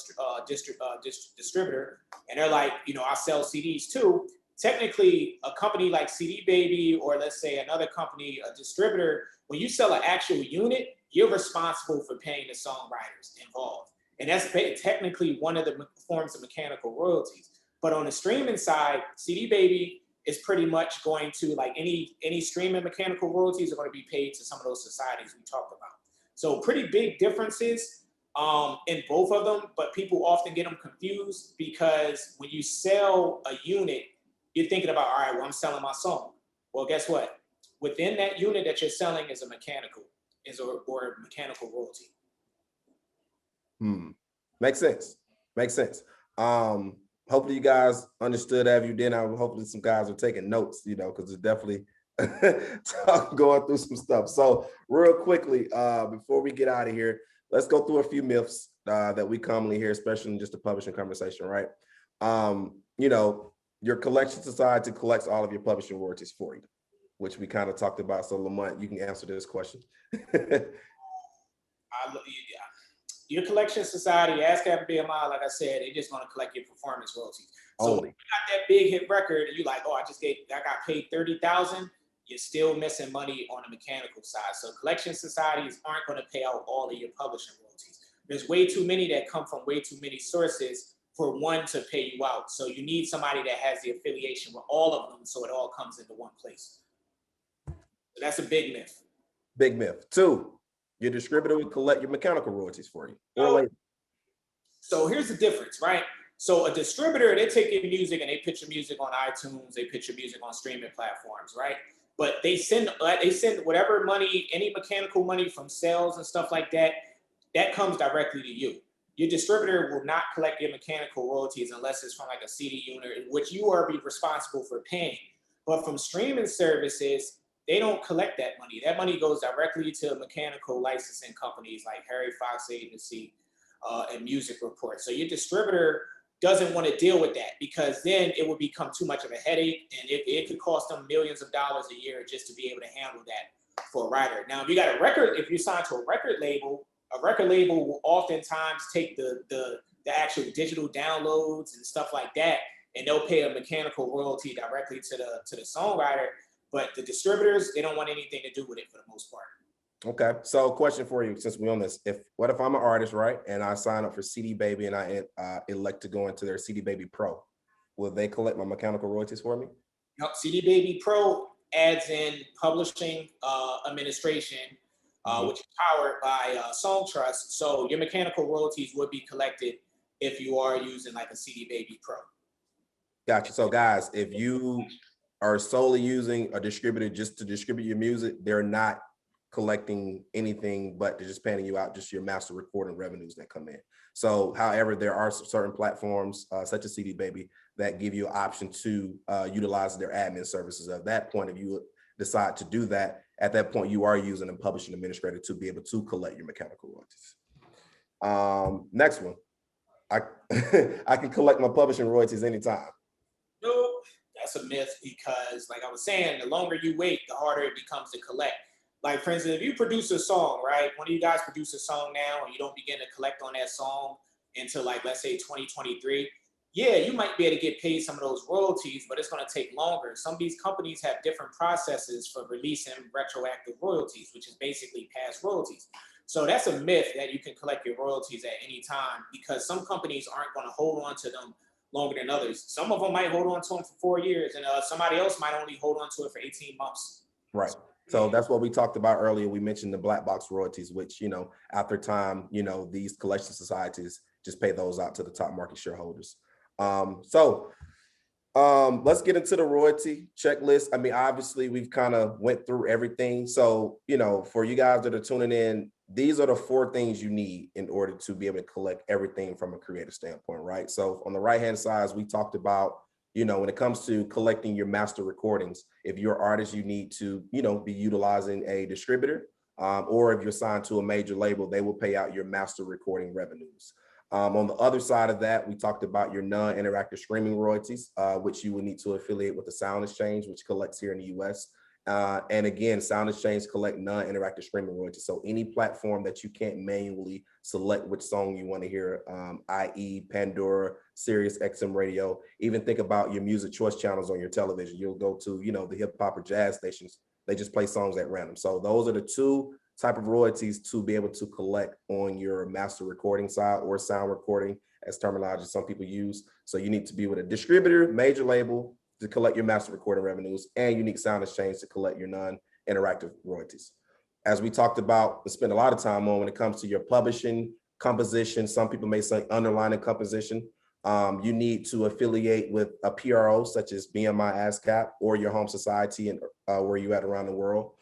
distributor, and they're like, I sell CDs too. Technically, a company like CD Baby, or let's say another company, a distributor, when you sell an actual unit, you're responsible for paying the songwriters involved. And that's technically one of the forms of mechanical royalties. But on the streaming side, CD Baby is pretty much going to, like any streaming mechanical royalties are going to be paid to some of those societies we talked about. So pretty big differences in both of them, but people often get them confused because when you sell a unit, you're thinking about, all right, well, I'm selling my song. Well, guess what? Within that unit that you're selling is a mechanical, or a mechanical royalty. Makes sense. Hopefully you guys understood that. If you didn't, hopefully some guys are taking notes, because it's definitely going through some stuff. So real quickly, before we get out of here, let's go through a few myths that we commonly hear, especially in just the publishing conversation, right? Your collection society collects all of your publishing royalties for you, which we kind of talked about. So Lamont, you can answer this question. Your collection society, ASCAP and BMI, like I said, they're just going to collect your performance royalties. So when you got that big hit record and you're like, oh, I got paid $30,000, you're still missing money on the mechanical side. So collection societies aren't going to pay out all of your publishing royalties. There's way too many that come from way too many sources for one to pay you out. So you need somebody that has the affiliation with all of them, so it all comes into one place. So that's a big myth. Big myth. Two, your distributor will collect your mechanical royalties for you or later. So here's the difference, right? So a distributor, they take your music and they put your music on iTunes, they put your music on streaming platforms, right? But they send whatever money, any mechanical money from sales and stuff like that, that comes directly to you. Your distributor will not collect your mechanical royalties unless it's from like a CD unit, which you are be responsible for paying. But from streaming services, they don't collect that money. That money goes directly to mechanical licensing companies like Harry Fox Agency and Music Report. So your distributor doesn't want to deal with that because then it would become too much of a headache and it could cost them millions of dollars a year just to be able to handle that for a writer. Now, if you got a record, if you're signed to a record label will oftentimes take the actual digital downloads and stuff like that, and they'll pay a mechanical royalty directly to the songwriter. But the distributors, they don't want anything to do with it for the most part. Okay, so question for you, since we're on this, what if I'm an artist, right, and I sign up for CD Baby and I elect to go into their CD Baby Pro, will they collect my mechanical royalties for me? Yep, CD Baby Pro adds in publishing administration, which is powered by Songtrust. So your mechanical royalties would be collected if you are using like a CD Baby Pro. Gotcha. So guys, if you are solely using a distributor just to distribute your music, they're not collecting anything, but they're just paying you out just your master recording revenues that come in. So, however, there are certain platforms such as CD Baby that give you an option to utilize their admin services. At that point, if you decide to do that, at that point, you are using a publishing administrator to be able to collect your mechanical royalties. Next one, I can collect my publishing royalties anytime. No, that's a myth because, like I was saying, the longer you wait, the harder it becomes to collect. Like, for instance, if you produce a song, right? One of you guys produce a song now and you don't begin to collect on that song until, like, let's say 2023, yeah, you might be able to get paid some of those royalties, but it's going to take longer. Some of these companies have different processes for releasing retroactive royalties, which is basically past royalties. So that's a myth that you can collect your royalties at any time because some companies aren't going to hold on to them longer than others. Some of them might hold on to them for 4 years and somebody else might only hold on to it for 18 months. Right. So that's what we talked about earlier. We mentioned the black box royalties, which, after time, these collection societies just pay those out to the top market shareholders. Let's get into the royalty checklist. I mean, obviously, we've kind of went through everything. So, for you guys that are tuning in, these are the 4 things you need in order to be able to collect everything from a creative standpoint, right? So on the right-hand side, we talked about, when it comes to collecting your master recordings, if you're an artist, you need to, be utilizing a distributor, or if you're signed to a major label, they will pay out your master recording revenues. On the other side of that, we talked about your non-interactive streaming royalties, which you will need to affiliate with the SoundExchange, which collects here in the US. And again, SoundExchange collect non-interactive streaming royalties. So any platform that you can't manually select which song you want to hear, i.e. Pandora, Sirius XM radio, even think about your music choice channels on your television. You'll go to, the hip hop or jazz stations. They just play songs at random. So those are the 2 type of royalties to be able to collect on your master recording side or sound recording, as terminology some people use. So you need to be with a distributor, major label to collect your master recording revenues, and unique SoundExchange to collect your non-interactive royalties. As we talked about and spend a lot of time on when it comes to your publishing, composition, some people may say underlining composition, you need to affiliate with a PRO such as BMI ASCAP or your home society and where you at around the world.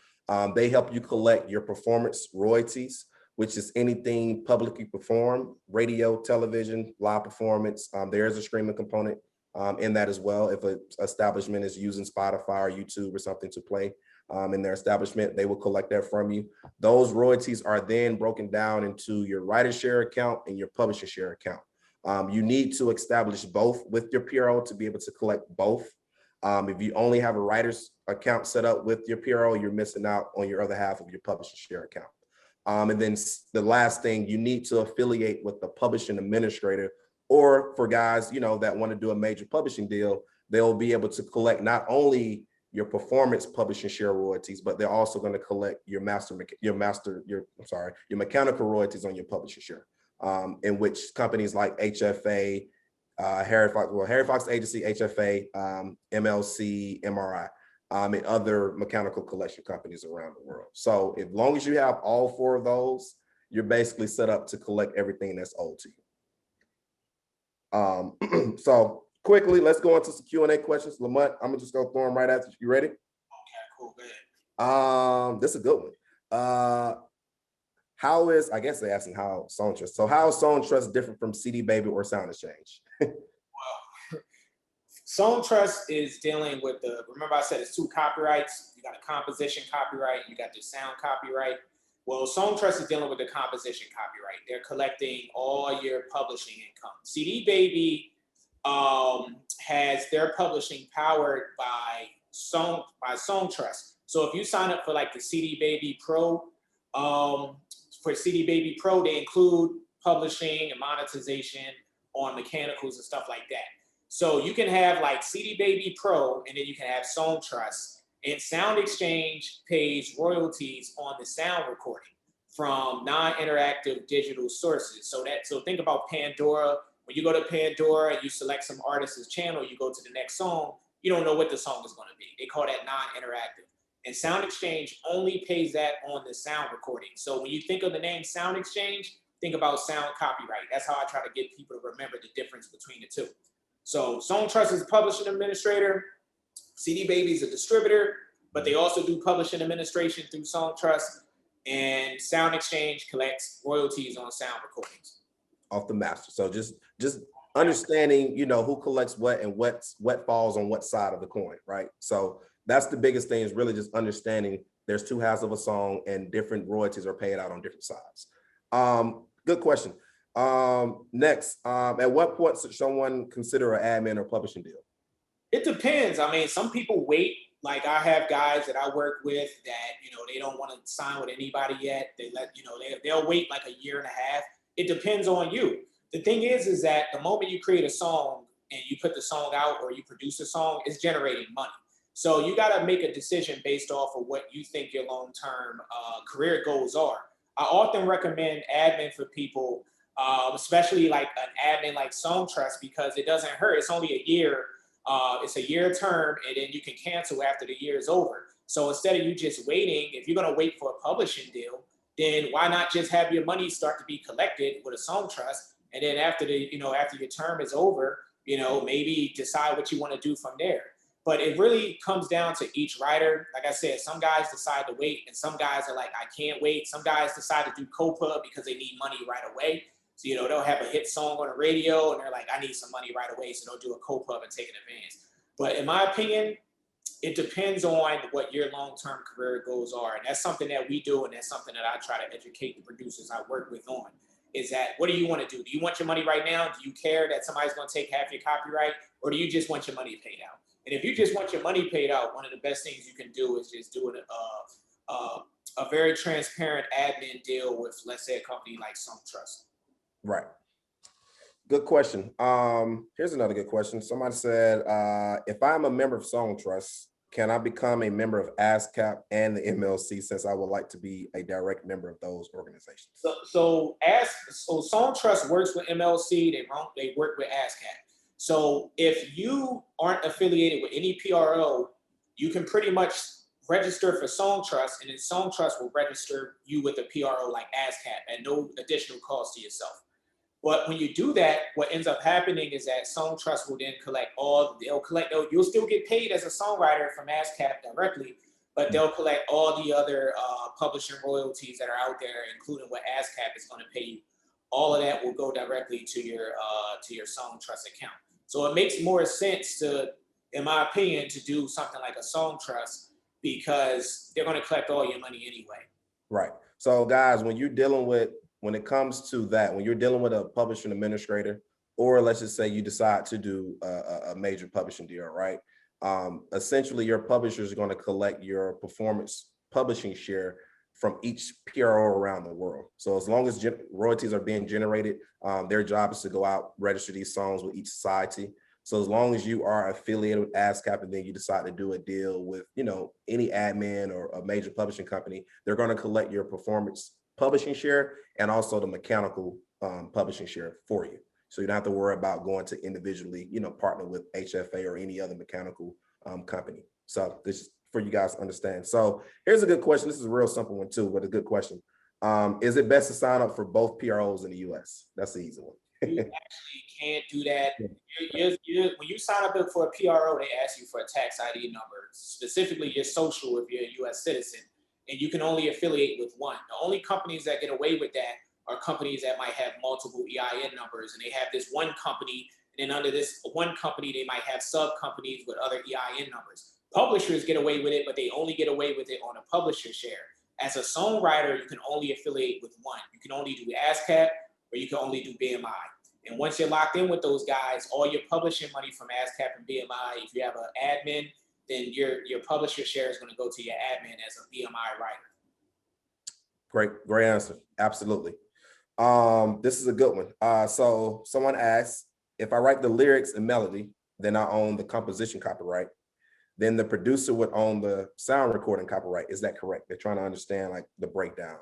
They help you collect your performance royalties, which is anything publicly performed, radio, television, live performance. There is a streaming component in that as well. If an establishment is using Spotify or YouTube or something to play in their establishment, they will collect that from you. Those royalties are then broken down into your writer share account and your publisher share account. You need to establish both with your PRO to be able to collect both. If you only have a writer's account set up with your PRO, you're missing out on your other half of your publisher share account. And then the last thing, you need to affiliate with the publishing administrator, or for guys, that want to do a major publishing deal, they'll be able to collect not only your performance publishing share royalties, but they're also going to collect your mechanical royalties on your publishing share, in which companies like HFA, Harry Fox Agency, HFA, MLC, MRI, and other mechanical collection companies around the world. So as long as you have all 4 of those, you're basically set up to collect everything that's owed to you. So quickly, let's go into some Q&A questions. Lamont, I'm gonna just go throw them right after you. Ready? Okay, cool, go ahead. This is a good one. How is, I guess they're asking how Songtrust. So how is Songtrust different from CD Baby or SoundExchange? Well, Songtrust is dealing with remember I said it's 2 copyrights. You got a composition copyright, you got the sound copyright. Well, Songtrust is dealing with the composition copyright. They're collecting all your publishing income. CD Baby has their publishing powered by Songtrust. So if you sign up for like the CD Baby Pro, for CD Baby Pro, they include publishing and monetization on mechanicals and stuff like that. So you can have like CD Baby Pro, and then you can have Songtrust. And SoundExchange pays royalties on the sound recording from non-interactive digital sources. So think about Pandora. When you go to Pandora and you select some artist's channel, you go to the next song, you don't know what the song is going to be. They call that non-interactive. And SoundExchange only pays that on the sound recording. So when you think of the name SoundExchange, think about sound copyright. That's how I try to get people to remember the difference between the two. So Songtrust is a publishing administrator. CD Baby is a distributor, but they also do publishing administration through Songtrust. And SoundExchange collects royalties on sound recordings. Off the master. So just understanding, who collects what and what falls on what side of the coin, right? So that's the biggest thing, is really just understanding there's 2 halves of a song and different royalties are paid out on different sides. Good question. Next, at what point should someone consider an admin or publishing deal? It depends. I mean, some people wait. Like I have guys that I work with that, they don't want to sign with anybody yet. They'll wait like a year and a half. It depends on you. The thing is that the moment you create a song and you put the song out or you produce a song, it's generating money. So you got to make a decision based off of what you think your long-term career goals are. I often recommend admin for people, especially like an admin like Songtrust, because it doesn't hurt. It's only a year. It's a year term, and then you can cancel after the year is over. So instead of you just waiting, if you're going to wait for a publishing deal, then why not just have your money start to be collected with a Songtrust, and then after after your term is over, maybe decide what you want to do from there. But it really comes down to each writer. Like I said, some guys decide to wait, and some guys are like, I can't wait. Some guys decide to do co-pub because they need money right away. So, they'll have a hit song on the radio and they're like, I need some money right away. So they'll do a co-pub and take an advance. But in my opinion, it depends on what your long-term career goals are. And that's something that we do. And that's something that I try to educate the producers I work with on, is that, what do you want to do? Do you want your money right now? Do you care that somebody's going to take half your copyright? Or do you just want your money paid out? And if you just want your money paid out, one of the best things you can do is just do a very transparent admin deal with, let's say, a company like Songtrust. Right. Good question. Here's another good question. Somebody said, if I'm a member of Songtrust, can I become a member of ASCAP and the MLC, since I would like to be a direct member of those organizations? So Songtrust works with MLC. They work with ASCAP. So if you aren't affiliated with any PRO, you can pretty much register for Songtrust, and then Songtrust will register you with a PRO like ASCAP at no additional cost to yourself. But when you do that, what ends up happening is that Songtrust will then you'll still get paid as a songwriter from ASCAP directly, but they'll collect all the other publishing royalties that are out there, including what ASCAP is going to pay you. All of that will go directly to your Songtrust account. So it makes more sense in my opinion, to do something like a Songtrust, because they're going to collect all your money anyway. Right. So guys, when it comes to that, when you're dealing with a publishing administrator, or let's just say you decide to do a major publishing deal, right? Essentially, your publishers are going to collect your performance publishing share from each PRO around the world. So as long as royalties are being generated, their job is to go out, register these songs with each society. So as long as you are affiliated with ASCAP and then you decide to do a deal with, any admin or a major publishing company, they're going to collect your performance publishing share and also the mechanical publishing share for you. So you don't have to worry about going to individually, partner with HFA or any other mechanical company. So this is for you guys to understand. So here's a good question. This is a real simple one too, but a good question. Is it best to sign up for both PROs in the US? That's the easy one. You actually can't do that. When you sign up for a PRO, they ask you for a tax ID number, specifically your social if you're a U.S. citizen, and you can only affiliate with one. The only companies that get away with that are companies that might have multiple EIN numbers, and they have this one company, and then under this one company, they might have sub companies with other EIN numbers. Publishers get away with it, but they only get away with it on a publisher share. As a songwriter, you can only affiliate with one. You can only do ASCAP, or you can only do BMI. And once you're locked in with those guys, all your publishing money from ASCAP and BMI, if you have an admin, then your publisher share is going to go to your admin as a BMI writer. Great answer. Absolutely. This is a good one. So someone asked, if I write the lyrics and melody, then I own the composition copyright. Then the producer would own the sound recording copyright. Is that correct? They're trying to understand like the breakdown.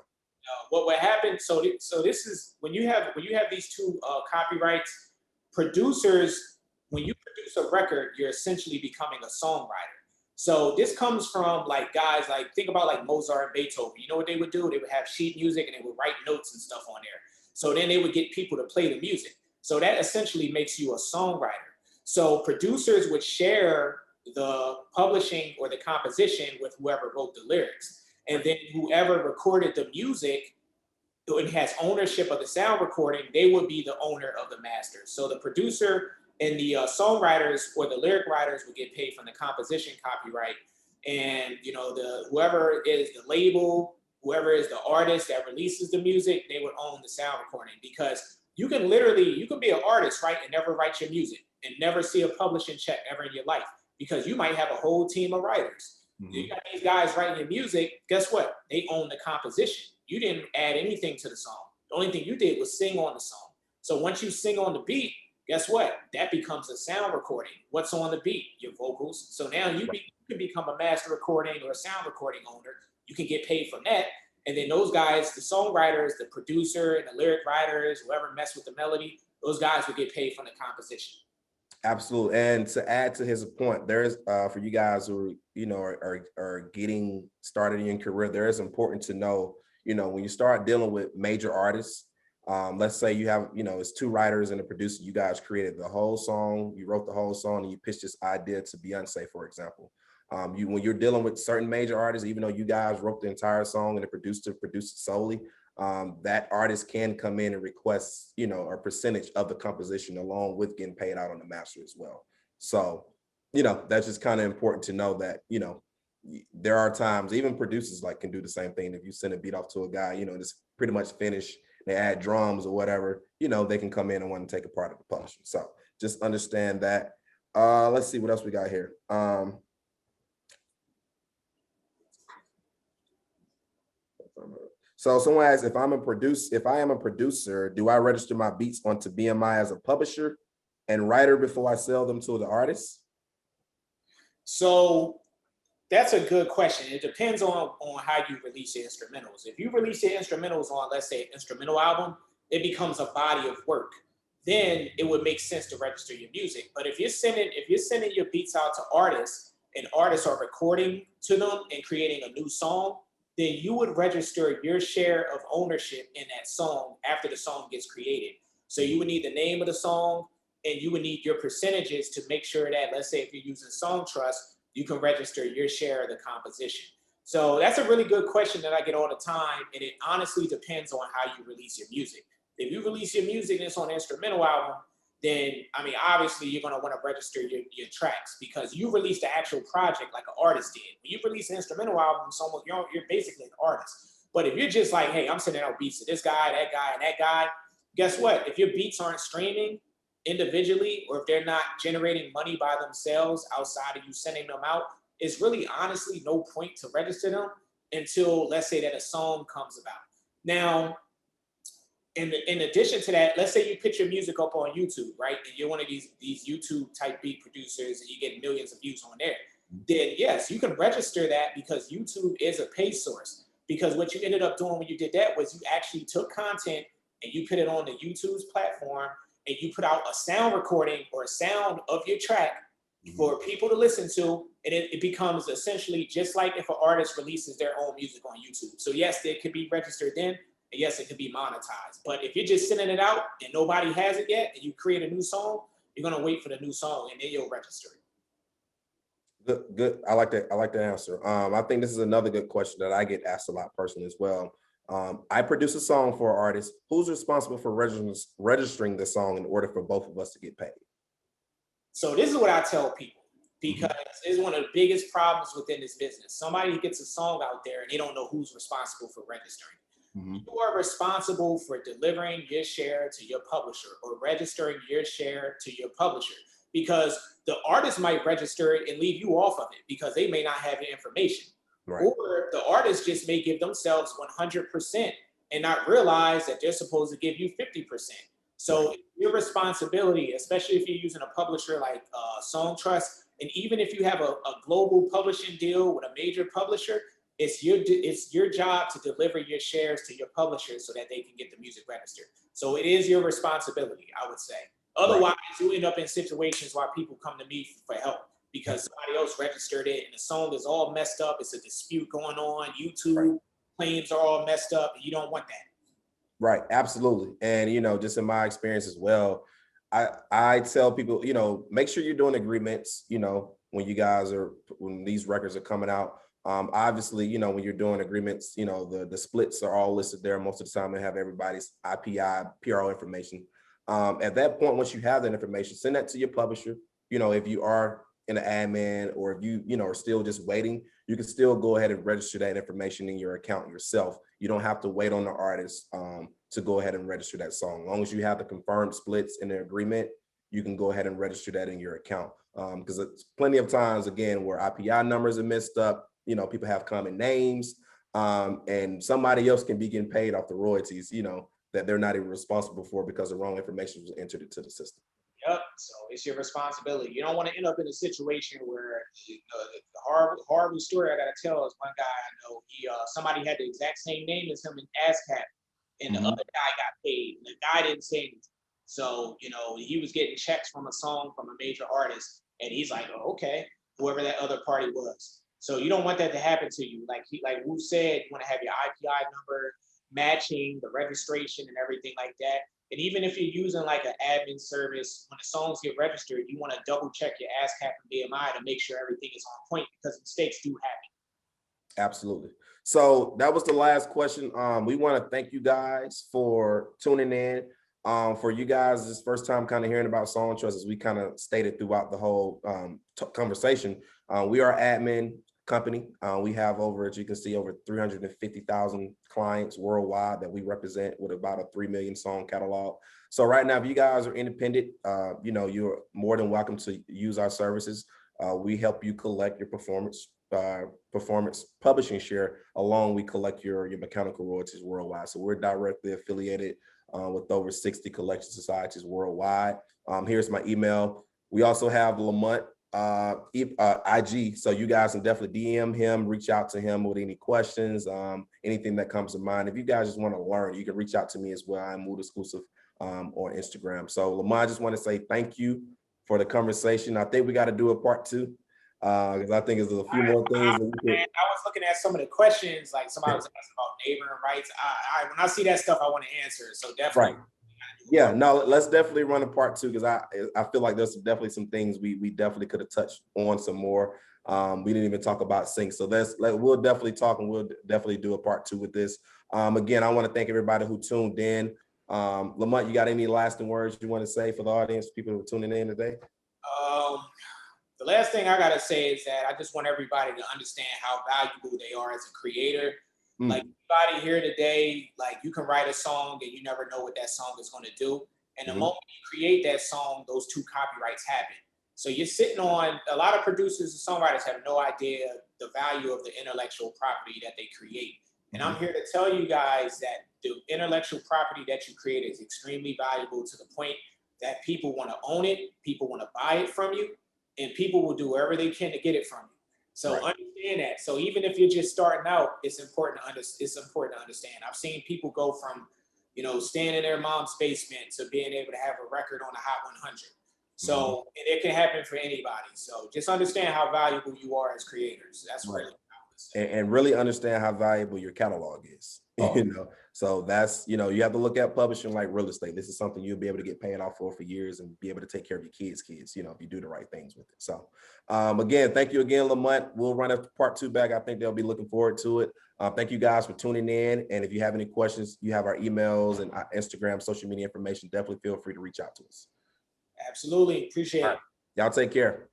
What would happen? So this is when you have these two copyrights. Producers, when you produce a record, you're essentially becoming a songwriter. So this comes from like guys like, think about like Mozart and Beethoven. You know what they would do? They would have sheet music and they would write notes and stuff on there. So then they would get people to play the music. So that essentially makes you a songwriter. So producers would share the publishing or the composition with whoever wrote the lyrics. And then whoever recorded the music and has ownership of the sound recording, they would be the owner of the master. So the producer and the songwriters or the lyric writers would get paid from the composition copyright. And whoever is the label, whoever is the artist that releases the music, they would own the sound recording. Because you can be an artist, right, and never write your music and never see a publishing check ever in your life, because you might have a whole team of writers. You got these guys writing your music. Guess what? They own the composition. You didn't add anything to the song. The only thing you did was sing on the song. So once you sing on the beat, guess what? That becomes a sound recording. What's on the beat? Your vocals. So now you can become a master recording or a sound recording owner. You can get paid from that. And then those guys, the songwriters, the producer, and the lyric writers, whoever mess with the melody, those guys would get paid from the composition. Absolutely. And to add to his point, there's for you guys who are getting started in your career, there is important to know, when you start dealing with major artists, let's say you have, it's two writers and a producer, you guys created the whole song, you wrote the whole song, and you pitched this idea to Beyonce, for example. When you're dealing with certain major artists, even though you guys wrote the entire song and the producer produced it solely, that artist can come in and request, a percentage of the composition along with getting paid out on the master as well. So, that's just kind of important to know that, there are times even producers can do the same thing. If you send a beat off to a guy, just pretty much finished, they add drums or whatever, they can come in and want to take a part of the publishing. So just understand that. Let's see what else we got here. So someone asked, if I am a producer, do I register my beats onto BMI as a publisher and writer before I sell them to the artist? So that's a good question. It depends on how you release your instrumentals. If you release your instrumentals on, let's say, an instrumental album, it becomes a body of work. Then it would make sense to register your music. But if you're sending your beats out to artists and artists are recording to them and creating a new song, then you would register your share of ownership in that song after the song gets created. So you would need the name of the song, and you would need your percentages to make sure that, let's say if you're using Songtrust, you can register your share of the composition. So that's a really good question that I get all the time, and it honestly depends on how you release your music. If you release your music and it's on an instrumental album, then, obviously you're gonna wanna register your tracks, because you released the actual project like an artist did. When you release an instrumental album, you're basically an artist. But if you're just like, hey, I'm sending out beats to this guy, and that guy, guess what? If your beats aren't streaming individually, or if they're not generating money by themselves outside of you sending them out, it's really honestly no point to register them until, let's say, that a song comes about. Now, in addition to that, let's say you put your music up on YouTube, right? And you're one of these YouTube type beat producers and you get millions of views on there. Then yes, you can register that, because YouTube is a pay source. Because what you ended up doing when you did that was you actually took content and you put it on the YouTube's platform, and you put out a sound recording or a sound of your track for people to listen to, and it becomes essentially just like if an artist releases their own music on YouTube. So yes, they could be registered then, and yes, it could be monetized. But if you're just sending it out and nobody has it yet, and you create a new song, you're gonna wait for the new song and then you'll register it. Good. I like that. I like the answer. I think this is another good question that I get asked a lot personally as well. I produce a song for an artist. Who's responsible for registering the song in order for both of us to get paid? So this is what I tell people, because it's one of the biggest problems within this business. Somebody gets a song out there and they don't know who's responsible for registering. You are responsible for delivering your share to your publisher or registering your share to your publisher, because the artist might register it and leave you off of it because they may not have the information. Right. Or the artist just may give themselves 100% and not realize that they're supposed to give you 50%. So Right. your responsibility, especially if you're using a publisher like Songtrust, and even if you have a global publishing deal with a major publisher, it's your job to deliver your shares to your publisher so that they can get the music registered. So it is your responsibility, I would say. Otherwise, you end up in situations where people come to me for help because somebody else registered it and the song is all messed up. It's a dispute going on. YouTube claims are all messed up, and you don't want that. Right, absolutely. And just in my experience as well, I tell people, make sure you're doing agreements, when these records are coming out. Obviously, when you're doing agreements, the splits are all listed there. Most of the time they have everybody's IPI, PRO information. At that point, once you have that information, send that to your publisher. If you are in an admin, or if you are still just waiting, you can still go ahead and register that information in your account yourself. You don't have to wait on the artist to go ahead and register that song. As long as you have the confirmed splits in the agreement, you can go ahead and register that in your account. Because it's plenty of times, again, where IPI numbers are messed up, people have common names, and somebody else can be getting paid off the royalties, that they're not even responsible for because the wrong information was entered into the system. Yep. So it's your responsibility. You don't want to end up in a situation where the horrible story I gotta tell is one guy I know. Somebody had the exact same name as him in ASCAP, and the other guy got paid. And the guy didn't say anything. So he was getting checks from a song from a major artist, and he's like, "Oh, okay," whoever that other party was. So you don't want that to happen to you. Like Wu said, you want to have your IPI number matching the registration and everything like that. And even if you're using like an admin service, when the songs get registered, you want to double check your ASCAP and BMI to make sure everything is on point, because mistakes do happen. Absolutely. So that was the last question. We want to thank you guys for tuning in. For you guys, this first time kind of hearing about Songtrust, as we kind of stated throughout the whole conversation, we are admin company. We have as you can see, over 350,000 clients worldwide that we represent, with about a 3 million song catalog. So right now, if you guys are independent, you're more than welcome to use our services. We help you collect your performance publishing share, along we collect your mechanical royalties worldwide. So we're directly affiliated with over 60 collection societies worldwide. Here's my email. We also have Lamont IG, so you guys can definitely DM him, reach out to him with any questions, anything that comes to mind. If you guys just want to learn, you can reach out to me as well. I'm Mood Exclusive on Instagram. So Lamont, I just want to say thank you for the conversation. I think we got to do a part 2, because I think there's a few more things. I was looking at some of the questions, like somebody was asking about neighboring rights. When I see that stuff, I want to answer it. So definitely. Right. Yeah, no, let's definitely run a part 2, because I feel like there's definitely some things we definitely could have touched on some more. We didn't even talk about sync, so we'll definitely talk, and we'll definitely do a part 2 with this. Again, I want to thank everybody who tuned in. Lamont, you got any lasting words you want to say for the audience, people who are tuning in today? The last thing I gotta say is that I just want everybody to understand how valuable they are as a creator. Like everybody here today, like you can write a song and you never know what that song is going to do. And the moment you create that song, those 2 copyrights happen. So you're sitting on, a lot of producers and songwriters have no idea the value of the intellectual property that they create. And I'm here to tell you guys that the intellectual property that you create is extremely valuable, to the point that people want to own it, people want to buy it from you, and people will do whatever they can to get it from you. So understand that. So even if you're just starting out, it's important to understand. I've seen people go from, staying in their mom's basement to being able to have a record on the Hot 100. So and it can happen for anybody. So just understand how valuable you are as creators. That's really and really understand how valuable your catalog is. Oh. You know, so that's, you know, you have to look at publishing like real estate. This is something you'll be able to get paid off for years and be able to take care of your kids, you know, if you do the right things with it. So again, thank you again, Lamont. We'll run a part 2 back. I think they'll be looking forward to it. Thank you guys for tuning in. And if you have any questions, you have our emails and our Instagram, social media information. Definitely feel free to reach out to us. Absolutely. Appreciate it. Y'all take care.